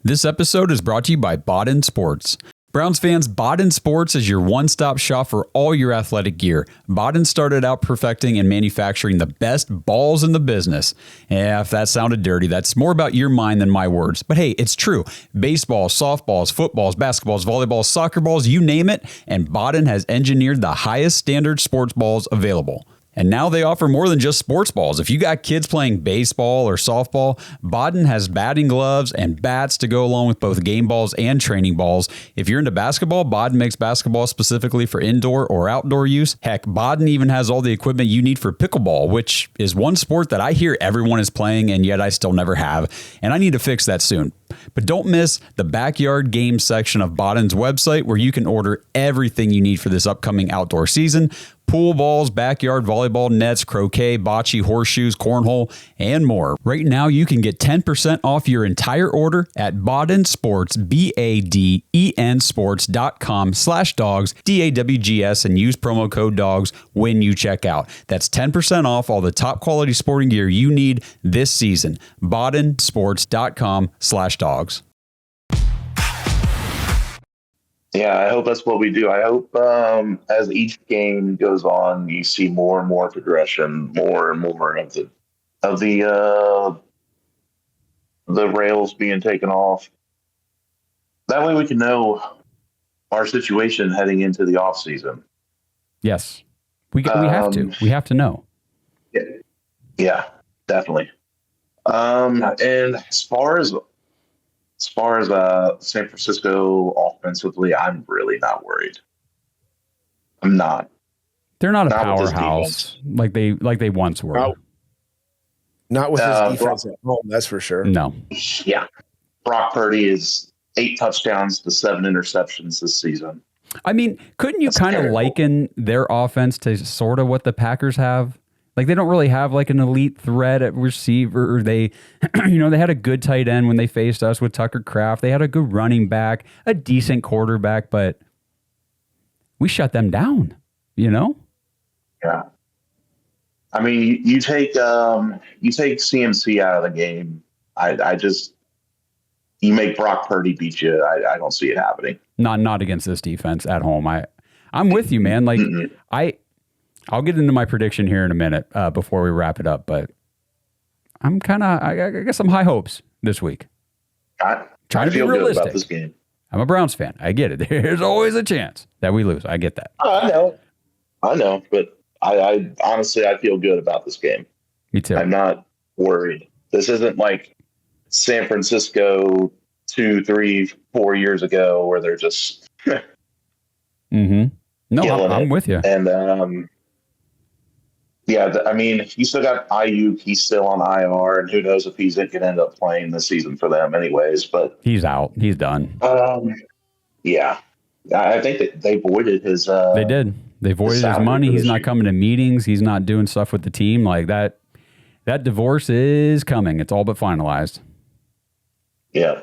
This episode is brought to you by Bodden Sports. Browns fans, Bodden Sports is your one-stop shop for all your athletic gear. Bodden started out perfecting and manufacturing the best balls in the business. Yeah, if that sounded dirty, that's more about your mind than my words. But hey, it's true. Baseballs, softballs, footballs, basketballs, volleyballs, soccer balls, you name it, and Bodden has engineered the highest standard sports balls available. And now they offer more than just sports balls. If you got kids playing baseball or softball, Bodden has batting gloves and bats to go along with both game balls and training balls. If you're into basketball, Bodden makes basketball specifically for indoor or outdoor use. Heck, Bodden even has all the equipment you need for pickleball, which is one sport that I hear everyone is playing and yet I still never have. And I need to fix that soon. But don't miss the backyard games section of Bodden's website where you can order everything you need for this upcoming outdoor season. Pool balls, backyard volleyball nets, croquet, bocce, horseshoes, cornhole, and more. Right now, you can get 10% off your entire order at Bodden Sports, BADEN Sports.com/dogs, DAWGS, and use promo code DOGS when you check out. That's 10% off all the top quality sporting gear you need this season. BoddenSports.com/dogs. Yeah, I hope that's what we do. I hope as each game goes on, you see more and more progression, more and more of the rails being taken off. That way we can know our situation heading into the off season. Yes, we have to. We have to know. Yeah. definitely. And as far as San Francisco offensively, I'm really not worried. I'm not. They're not a Not with this powerhouse like they once were. Oh. Not with his defense Brock, at home, that's for sure. No. Yeah. Brock Purdy is 8 touchdowns to 7 interceptions this season. I mean, couldn't you kind of liken their offense to sort of what the Packers have? Like, they don't really have like an elite threat at receiver. They, they had a good tight end when they faced us with Tucker Kraft. They had a good running back, a decent quarterback, but we shut them down, Yeah. I mean, you take CMC out of the game. You make Brock Purdy beat you. I don't see it happening. Not against this defense at home. I'm with you, man. Like I'll get into my prediction here in a minute before we wrap it up, but I guess I'm high hopes this week. I Trying to be feel good realistic about this game. I'm a Browns fan. I get it. There's always a chance that we lose. I get that. I know, but I honestly, I feel good about this game. Me too. I'm not worried. This isn't like San Francisco 2, 3, 4 years ago where they're just No, I'm with you. And I mean, you still got Ayuk. He's still on IR, and who knows if he's going to end up playing this season for them, anyways. But he's out. He's done. Yeah, I think that they voided his. They did. They voided his money. He's not coming to meetings. He's not doing stuff with the team like that. That divorce is coming. It's all but finalized. Yeah.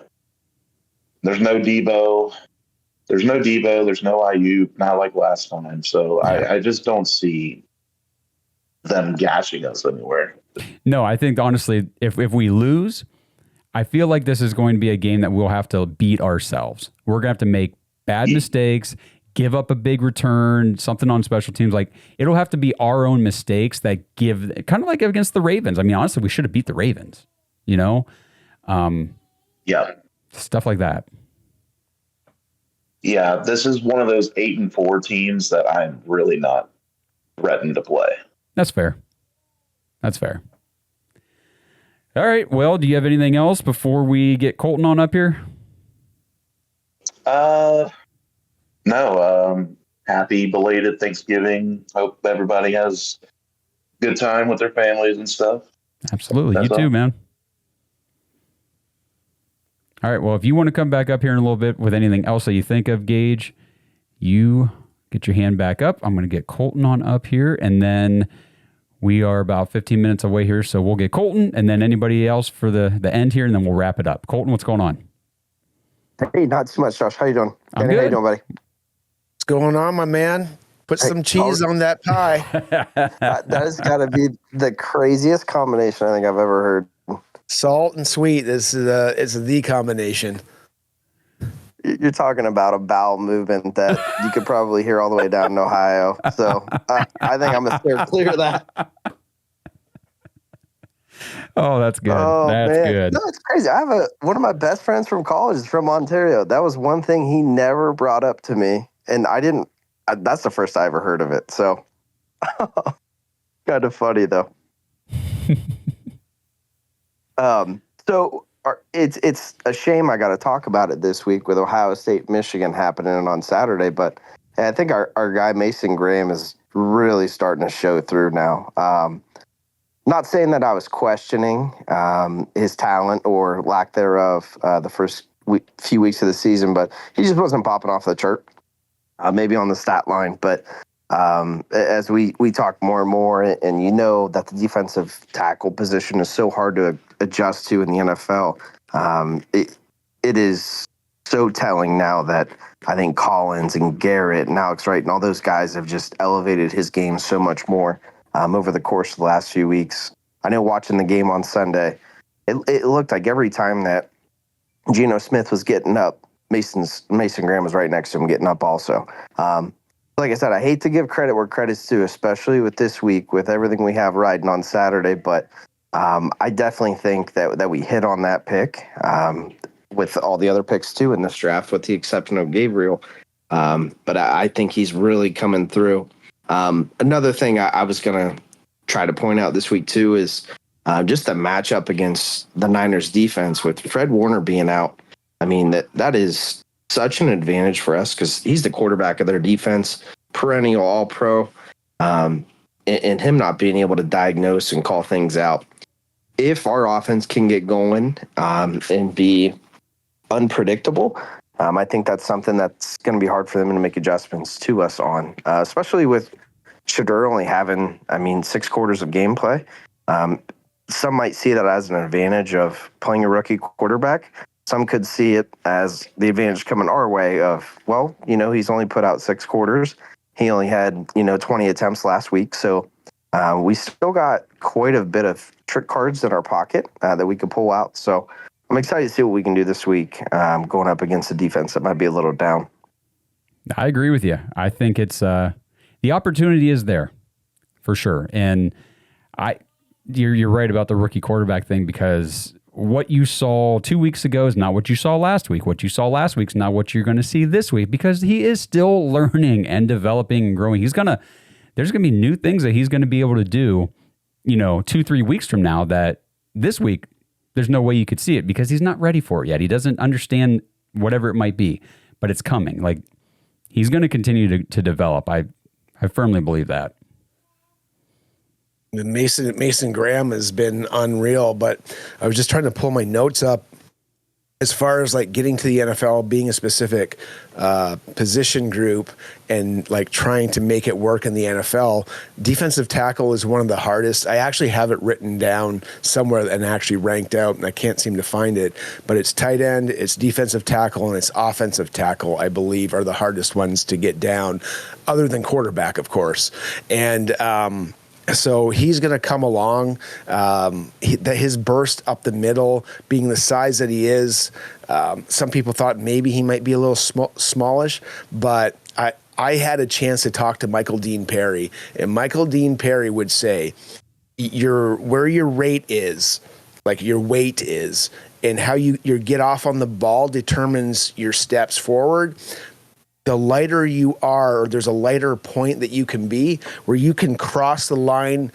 There's no Debo. There's no Ayuk, not like last time. So I just don't see them gashing us anywhere. No, I think honestly, if we lose, I feel like this is going to be a game that we'll have to beat ourselves. We're going to have to make bad mistakes, give up a big return, something on special teams. Like, it'll have to be our own mistakes that give, kind of like against the Ravens. I mean, honestly, we should have beat the Ravens, stuff like that. Yeah, this is one of those 8-4 teams that I'm really not threatened to play. That's fair. All right. Well, do you have anything else before we get Colton on up here? No. Happy belated Thanksgiving. Hope everybody has a good time with their families and stuff. Absolutely. You too, man. All right. Well, if you want to come back up here in a little bit with anything else that you think of, Gage, you get your hand back up. I'm going to get Colton on up here, and then we are about 15 minutes away here, so we'll get Colton and then anybody else for the end here, and then we'll wrap it up. Colton, what's going on? Hey, not too much, Josh. How you doing? I'm good. How you doing, buddy? What's going on, my man? Put some cheese on that pie. That has got to be the craziest combination I think I've ever heard. Salt and sweet. This is it's the combination. You're talking about a bowel movement that you could probably hear all the way down in Ohio. So I think I'm going to steer clear of that. Oh, that's good. That's good. No, it's crazy. I have one of my best friends from college is from Ontario. That was one thing he never brought up to me. And that's the first I ever heard of it. So kind of funny though. It's a shame I got to talk about it this week with Ohio State, Michigan happening on Saturday, but I think our guy Mason Graham is really starting to show through now. Not saying that I was questioning his talent or lack thereof the first few weeks of the season, but he just wasn't popping off the chart, maybe on the stat line. But as we talk more and more, and you know that the defensive tackle position is so hard to adjust to in the NFL, it is so telling now that I think Collins and Garrett and Alex Wright and all those guys have just elevated his game so much more over the course of the last few weeks. I know watching the game on Sunday, it looked like every time that Geno Smith was getting up, Mason Graham was right next to him getting up also. Like I said, I hate to give credit where credit's due, especially with this week, with everything we have riding on Saturday, but I definitely think that we hit on that pick with all the other picks too in this draft, with the exception of Gabriel. But I think he's really coming through. Another thing I was going to try to point out this week too is Just the matchup against the Niners defense with Fred Warner being out. I mean, that is such an advantage for us because he's the quarterback of their defense, perennial All-Pro, and him not being able to diagnose and call things out. If our offense can get going and be unpredictable, I think that's something that's going to be hard for them to make adjustments to us on, especially with Shedeur only having, 6 quarters of gameplay. Some might see that as an advantage of playing a rookie quarterback. Some could see it as the advantage coming our way of, he's only put out 6 quarters. He only had, 20 attempts last week. So we still got quite a bit of trick cards in our pocket that we could pull out. So I'm excited to see what we can do this week going up against a defense that might be a little down. I agree with you. I think it's the opportunity is there for sure. And you're right about the rookie quarterback thing because what you saw 2 weeks ago is not what you saw last week. What you saw last week is not what you're going to see this week because he is still learning and developing and growing. There's going to be new things that he's going to be able to do, 2-3 weeks from now that this week there's no way you could see it because he's not ready for it yet. He doesn't understand whatever it might be, but it's coming. Like he's going to continue to develop. I firmly believe that. Mason Graham has been unreal, but I was just trying to pull my notes up as far as like getting to the NFL, being a specific position group and like trying to make it work in the NFL. Defensive tackle is one of the hardest. I actually have it written down somewhere and actually ranked out, and I can't seem to find it, but it's tight end, it's defensive tackle, and it's offensive tackle, I believe, are the hardest ones to get down, other than quarterback, of course. And so he's going to come along. His burst up the middle, being the size that he is, some people thought maybe he might be a little smallish, but I had a chance to talk to Michael Dean Perry, and Michael Dean Perry would say, where your rate is, like your weight is, and how you get off on the ball determines your steps forward. The lighter you are, or there's a lighter point that you can be where you can cross the line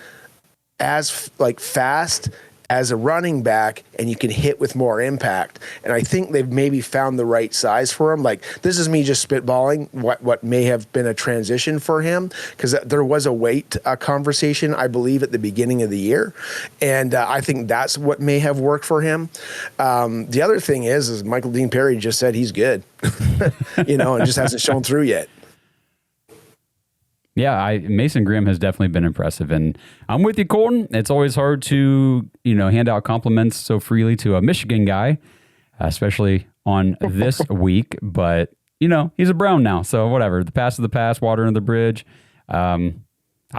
as fast as a running back and you can hit with more impact. And I think they've maybe found the right size for him. Like, this is me just spitballing what may have been a transition for him, because there was a weight conversation, I believe, at the beginning of the year. And I think that's what may have worked for him. The other thing is Michael Dean Perry just said he's good, and just hasn't shown through yet. Yeah, Mason Graham has definitely been impressive, and I'm with you, Colton. It's always hard to, hand out compliments so freely to a Michigan guy, especially on this week. But he's a Brown now, so whatever. The past is the past. Water under the bridge. I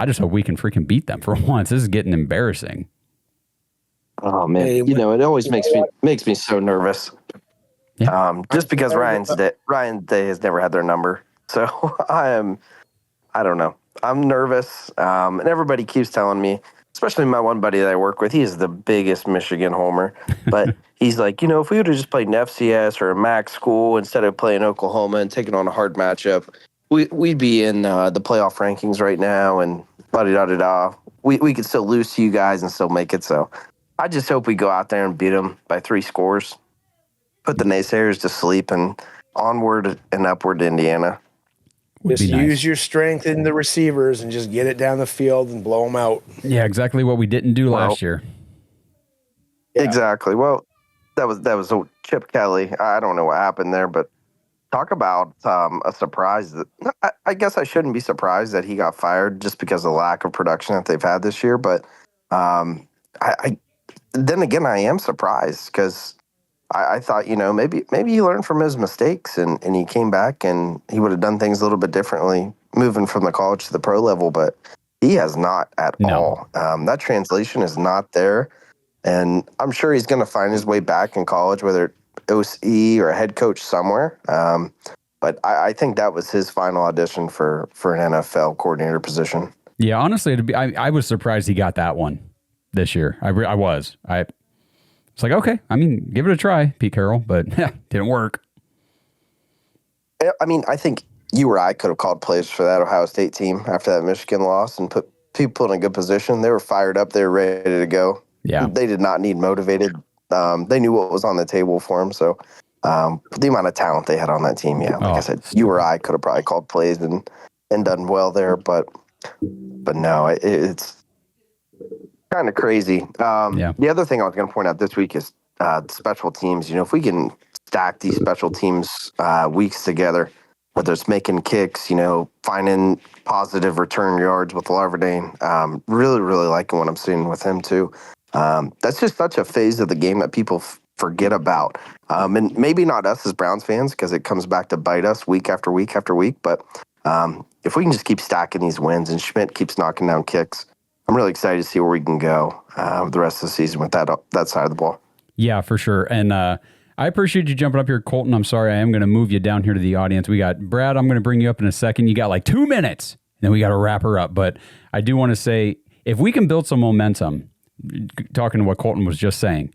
just hope we can freaking beat them for once. This is getting embarrassing. Oh man, it always makes me so nervous. Yeah. Just because Ryan Day has never had their number, so I don't know. I'm nervous, and everybody keeps telling me, especially my one buddy that I work with, he is the biggest Michigan homer, but he's like, if we would have just played an FCS or a MAC school instead of playing Oklahoma and taking on a hard matchup, we'd be in the playoff rankings right now, and da-da-da-da-da. We could still lose to you guys and still make it, so I just hope we go out there and beat them by 3 scores, put the naysayers to sleep, and onward and upward to Indiana. Just use your strength in the receivers and just get it down the field and blow them out. Yeah, exactly what we didn't do last year. Yeah. Exactly. Well, that was Chip Kelly. I don't know what happened there, but talk about a surprise. I guess I shouldn't be surprised that he got fired just because of the lack of production that they've had this year. But then again, I am surprised because I thought, maybe he learned from his mistakes and he came back and he would have done things a little bit differently moving from the college to the pro level, but he has not at all. That translation is not there. And I'm sure he's going to find his way back in college, whether OC or a head coach somewhere. But I think that was his final audition for an NFL coordinator position. Yeah, honestly, I was surprised he got that one this year. I was. It's like, okay, give it a try, Pete Carroll, but didn't work. I think you or I could have called plays for that Ohio State team after that Michigan loss and put people in a good position. They were fired up. They were ready to go. They did not need motivated. They knew what was on the table for them. So the amount of talent they had on that team, like I said, you or I could have probably called plays and done well there, but no, it's kind of crazy. The other thing I was going to point out this week is special teams. If we can stack these special teams weeks together, whether it's making kicks, finding positive return yards with Larverdane, really, really liking what I'm seeing with him too. That's just such a phase of the game that people forget about. And maybe not us as Browns fans, because it comes back to bite us week after week after week. But if we can just keep stacking these wins and Schmidt keeps knocking down kicks, I'm really excited to see where we can go the rest of the season with that side of the ball. Yeah, for sure. And I appreciate you jumping up here, Colton. I'm sorry, I am going to move you down here to the audience. We got Brad. I'm going to bring you up in a second. You got like 2 minutes, and then we got to wrap her up. But I do want to say, if we can build some momentum, talking to what Colton was just saying,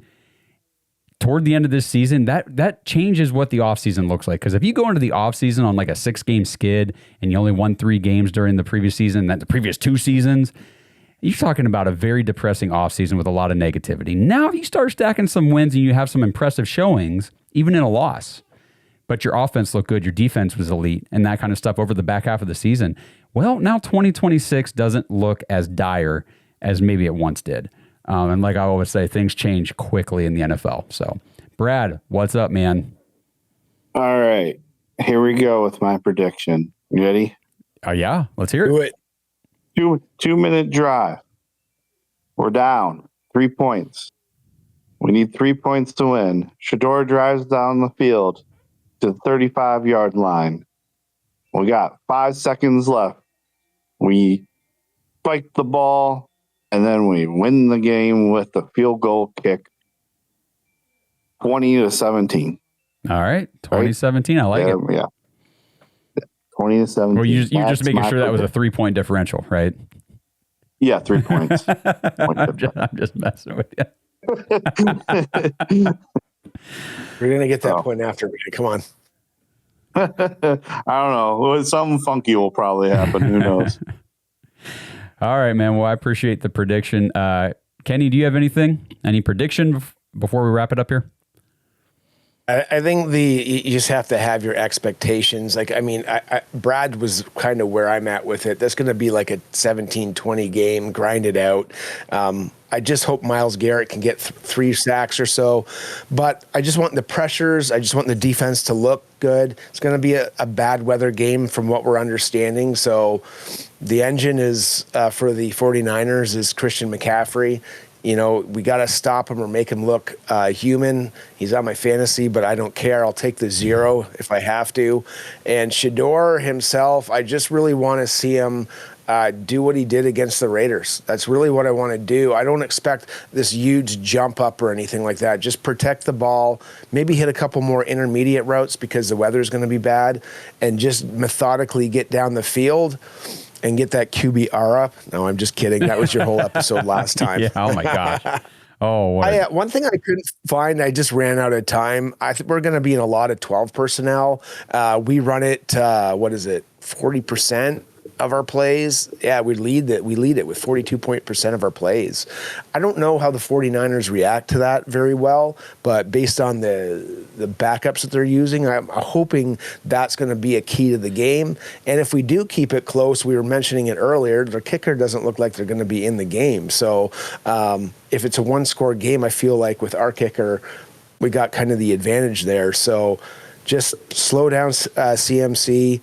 toward the end of this season, that changes what the offseason looks like. Because if you go into the offseason on like a 6-game skid and you only won 3 games during the previous season, the previous 2 seasons, you're talking about a very depressing offseason with a lot of negativity. Now, if you start stacking some wins and you have some impressive showings, even in a loss, but your offense looked good, your defense was elite, and that kind of stuff over the back half of the season, well, now 2026 doesn't look as dire as maybe it once did. And like I always say, things change quickly in the NFL. So, Brad, what's up, man? All right. Here we go with my prediction. You ready? Yeah, let's hear it. Do it. 2-minute drive. We're down 3 points. We need 3 points to win. Shedeur drives down the field to the 35-yard line. We got 5 seconds left. We spike the ball, and then we win the game with a field goal kick, 20-17. All right, 2017. I like it. Yeah. 20-17. Well, you're just making sure that was a 3-point differential, right? Yeah, 3 points. I'm just messing with you. We're going to get that point after. Come on. I don't know. Something funky will probably happen. Who knows? All right, man. Well, I appreciate the prediction. Kenny, do you have anything? Any prediction before we wrap it up here? I think you just have to have your expectations. Like, I mean, Brad was kind of where I'm at with it. That's going to be like a 17-20 game, grind it out. I just hope Myles Garrett can get 3 sacks or so. But I just want the pressures. I just want the defense to look good. It's going to be a bad weather game from what we're understanding. So the engine is for the 49ers is Christian McCaffrey. We got to stop him or make him look human. He's on my fantasy, but I don't care. I'll take the 0 if I have to. And Shedeur himself, I just really want to see him do what he did against the Raiders. That's really what I want to do. I don't expect this huge jump up or anything like that. Just protect the ball, maybe hit a couple more intermediate routes because the weather's going to be bad, and just methodically get down the field and get that QBR up. No, I'm just kidding. That was your whole episode last time. Yeah. Oh my gosh. Oh, one thing I couldn't find, I just ran out of time. I think we're going to be in a lot of 12 personnel. We run it, 40% of our plays? Yeah, we lead it with 42% of our plays. I don't know how the 49ers react to that very well, but based on the backups that they're using, I'm hoping that's going to be a key to the game. And if we do keep it close, we were mentioning it earlier, their kicker doesn't look like they're going to be in the game. So if it's a 1-score game, I feel like with our kicker, we got kind of the advantage there. So just slow down CMC.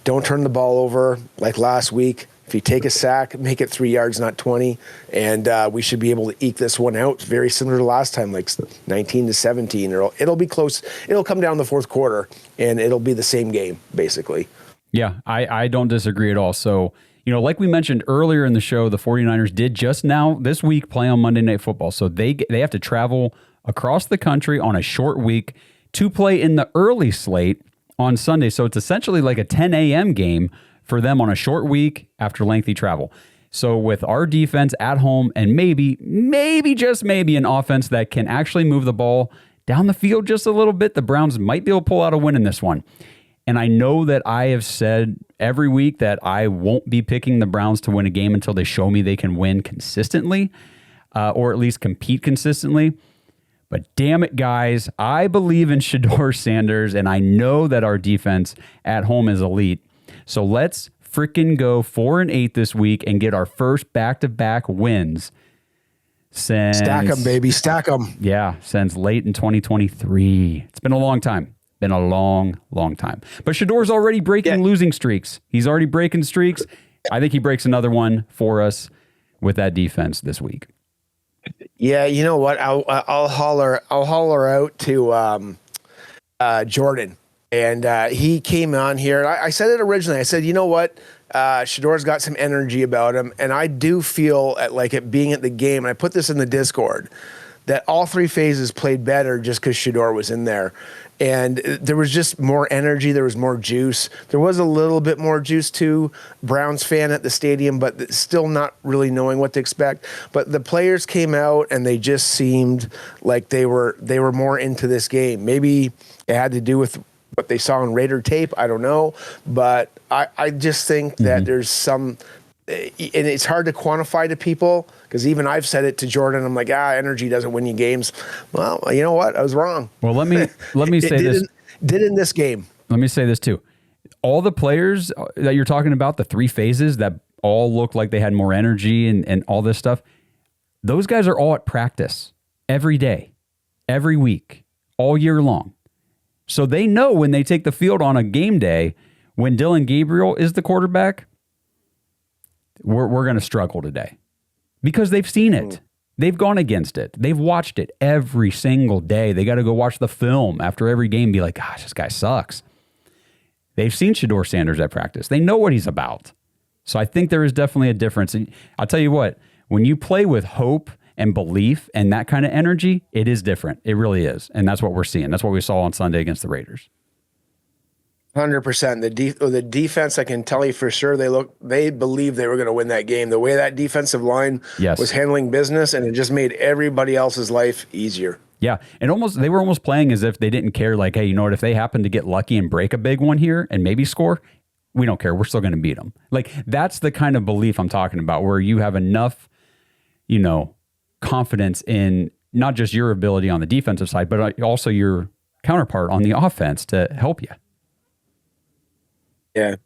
Don't turn the ball over like last week. If you take a sack, make it 3 yards, not 20. And we should be able to eke this one out very similar to last time, like 19-17. It'll be close. It'll come down the fourth quarter, and it'll be the same game, basically. Yeah, I don't disagree at all. So, like we mentioned earlier in the show, the 49ers did just now this week play on Monday Night Football. So they have to travel across the country on a short week to play in the early slate on Sunday. So it's essentially like a 10 a.m. game for them on a short week after lengthy travel. So with our defense at home and maybe just maybe an offense that can actually move the ball down the field just a little bit, the Browns might be able to pull out a win in this one. And I know that I have said every week that I won't be picking the Browns to win a game until they show me they can win consistently. or at least compete consistently. But damn it, guys, I believe in Shedeur Sanders, and I know that our defense at home is elite. So let's freaking go 4-8 this week and get our first back-to-back wins since... Stack them, baby. Stack them. Yeah, since late in 2023. It's been a long time. Been a long, long time. But Shedeur's already breaking losing streaks. He's already breaking streaks. I think he breaks another one for us with that defense this week. Yeah, you know what? I'll holler out to Jordan, and he came on here. And I said it originally. I said, you know what? Shedeur's got some energy about him, and I do feel like it being at the game. And I put this in the Discord that all three phases played better just because Shedeur was in there. And there was just more energy. There was more juice. There was a little bit more juice too. Browns fan at the stadium, but still not really knowing what to expect. But the players came out and they just seemed like they were more into this game. Maybe it had to do with what they saw on Raider tape. I don't know. But I just think that there's some... And it's hard to quantify to people because even I've said it to Jordan. I'm like, energy doesn't win you games. Well, you know what? I was wrong. Well, let me say this. Did in this game. Let me say this too. All the players that you're talking about, the three phases that all looked like they had more energy and all this stuff, those guys are all at practice every day, every week, all year long. So they know when they take the field on a game day, when Dylan Gabriel is the quarterback, we're going to struggle today because they've seen it. They've gone against it. They've watched it every single day. They got to go watch the film after every game and be like, gosh, this guy sucks. They've seen Shedeur Sanders at practice. They know what he's about. So I think there is definitely a difference. And I'll tell you what, when you play with hope and belief and that kind of energy, it is different. It really is. And that's what we're seeing. That's what we saw on Sunday against the Raiders. 100%. The defense, I can tell you for sure, they believed they were going to win that game. The way that defensive line was handling business, and it just made everybody else's life easier. Yeah, and they were almost playing as if they didn't care. Like, hey, you know what? If they happen to get lucky and break a big one here and maybe score, we don't care. We're still going to beat them. Like, that's the kind of belief I'm talking about, where you have enough, confidence in not just your ability on the defensive side, but also your counterpart on the offense to help you. Yeah.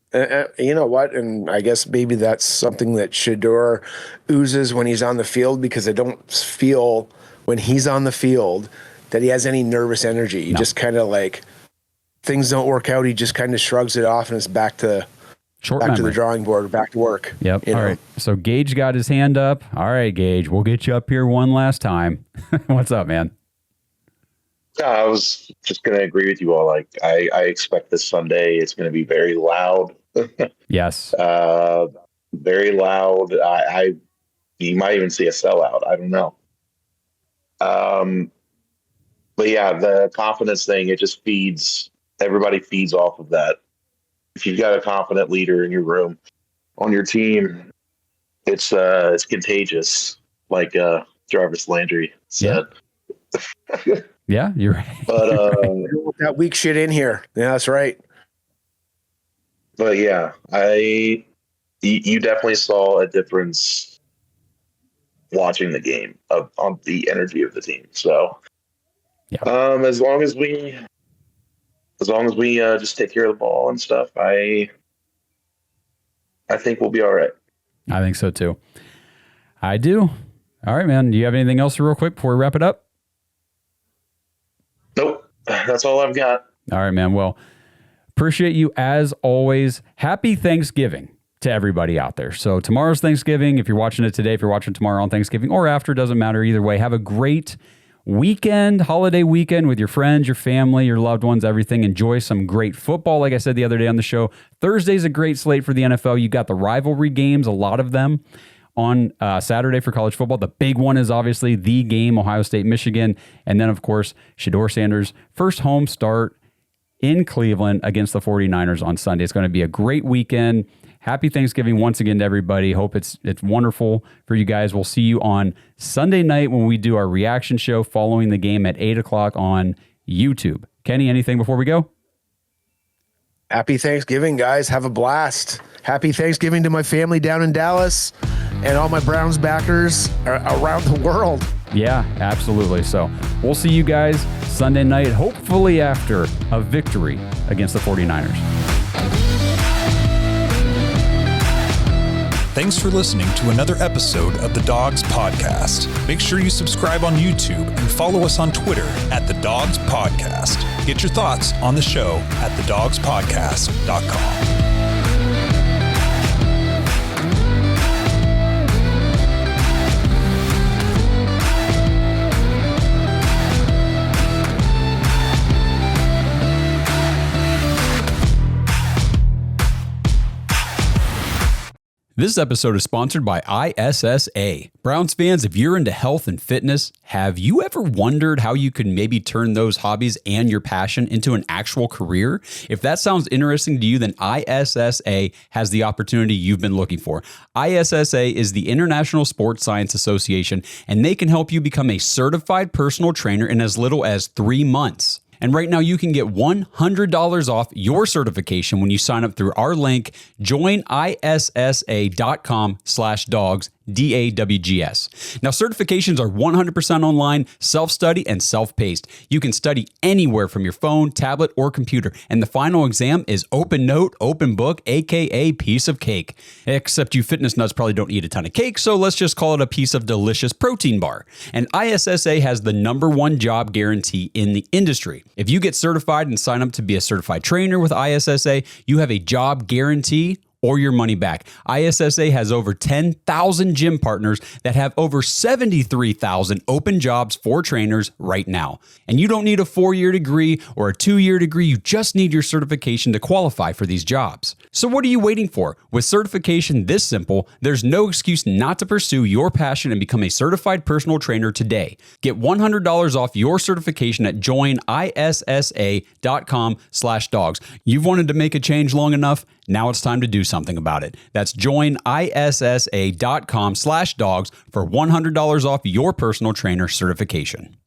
You know what? And I guess maybe that's something that Shedeur oozes when he's on the field, because I don't feel when he's on the field that he has any nervous energy. He just kind of things don't work out. He just kind of shrugs it off and it's back to the drawing board, back to work. Yep. All right. So Gage got his hand up. All right, Gage, we'll get you up here one last time. What's up, man? I was just going to agree with you all. I expect this Sunday it's going to be very loud. Yes. Very loud. You might even see a sellout. I don't know. But yeah, the confidence thing, everybody feeds off of that. If you've got a confident leader in your room, on your team, it's contagious, like Jarvis Landry said. Yeah. Yeah, you're right. But that weak shit in here. Yeah, that's right. But yeah, you definitely saw a difference watching the game on the energy of the team. So, as long as we just take care of the ball and stuff, I think we'll be all right. I think so too. I do. All right, man. Do you have anything else real quick before we wrap it up? Nope. That's all I've got. All right, man. Well, appreciate you as always. Happy Thanksgiving to everybody out there. So tomorrow's Thanksgiving. If you're watching it today, if you're watching tomorrow on Thanksgiving or after, doesn't matter either way. Have a great weekend, holiday weekend with your friends, your family, your loved ones, everything. Enjoy some great football. Like I said the other day on the show, Thursday's a great slate for the NFL. You got the rivalry games, a lot of them on Saturday for college football. The big one is obviously the game, Ohio State, Michigan. And then, of course, Shedeur Sanders' first home start in Cleveland against the 49ers on Sunday. It's going to be a great weekend. Happy Thanksgiving once again to everybody. Hope it's wonderful for you guys. We'll see you on Sunday night when we do our reaction show following the game at 8 o'clock on YouTube. Kenny, anything before we go? Happy Thanksgiving, guys. Have a blast. Happy Thanksgiving to my family down in Dallas. and all my Browns backers around the world. Yeah, absolutely. So we'll see you guys Sunday night, hopefully after a victory against the 49ers. Thanks for listening to another episode of the Dawgs Podcast. Make sure you subscribe on YouTube and follow us on Twitter at the Dawgs Podcast. Get your thoughts on the show at thedawgspodcast.com. This episode is sponsored by ISSA. Browns fans, if you're into health and fitness, have you ever wondered how you could maybe turn those hobbies and your passion into an actual career? If that sounds interesting to you, then ISSA has the opportunity you've been looking for. ISSA is the International Sports Science Association, and they can help you become a certified personal trainer in as little as 3 months. And right now you can get $100 off your certification when you sign up through our link, joinissa.com/dogs, DAWGS. Now, certifications are 100% online, self-study, and self-paced. You can study anywhere from your phone, tablet, or computer. And the final exam is open note, open book, aka piece of cake. Except you fitness nuts probably don't eat a ton of cake, so let's just call it a piece of delicious protein bar. And ISSA has the #1 job guarantee in the industry. If you get certified and sign up to be a certified trainer with ISSA, you have a job guarantee or your money back. ISSA has over 10,000 gym partners that have over 73,000 open jobs for trainers right now. And you don't need a 4-year degree or a 2-year degree. You just need your certification to qualify for these jobs. So what are you waiting for? With certification this simple, there's no excuse not to pursue your passion and become a certified personal trainer today. Get $100 off your certification at joinissa.com/dogs. You've wanted to make a change long enough. Now it's time to do something about it. That's joinissa.com/dogs for $100 off your personal trainer certification.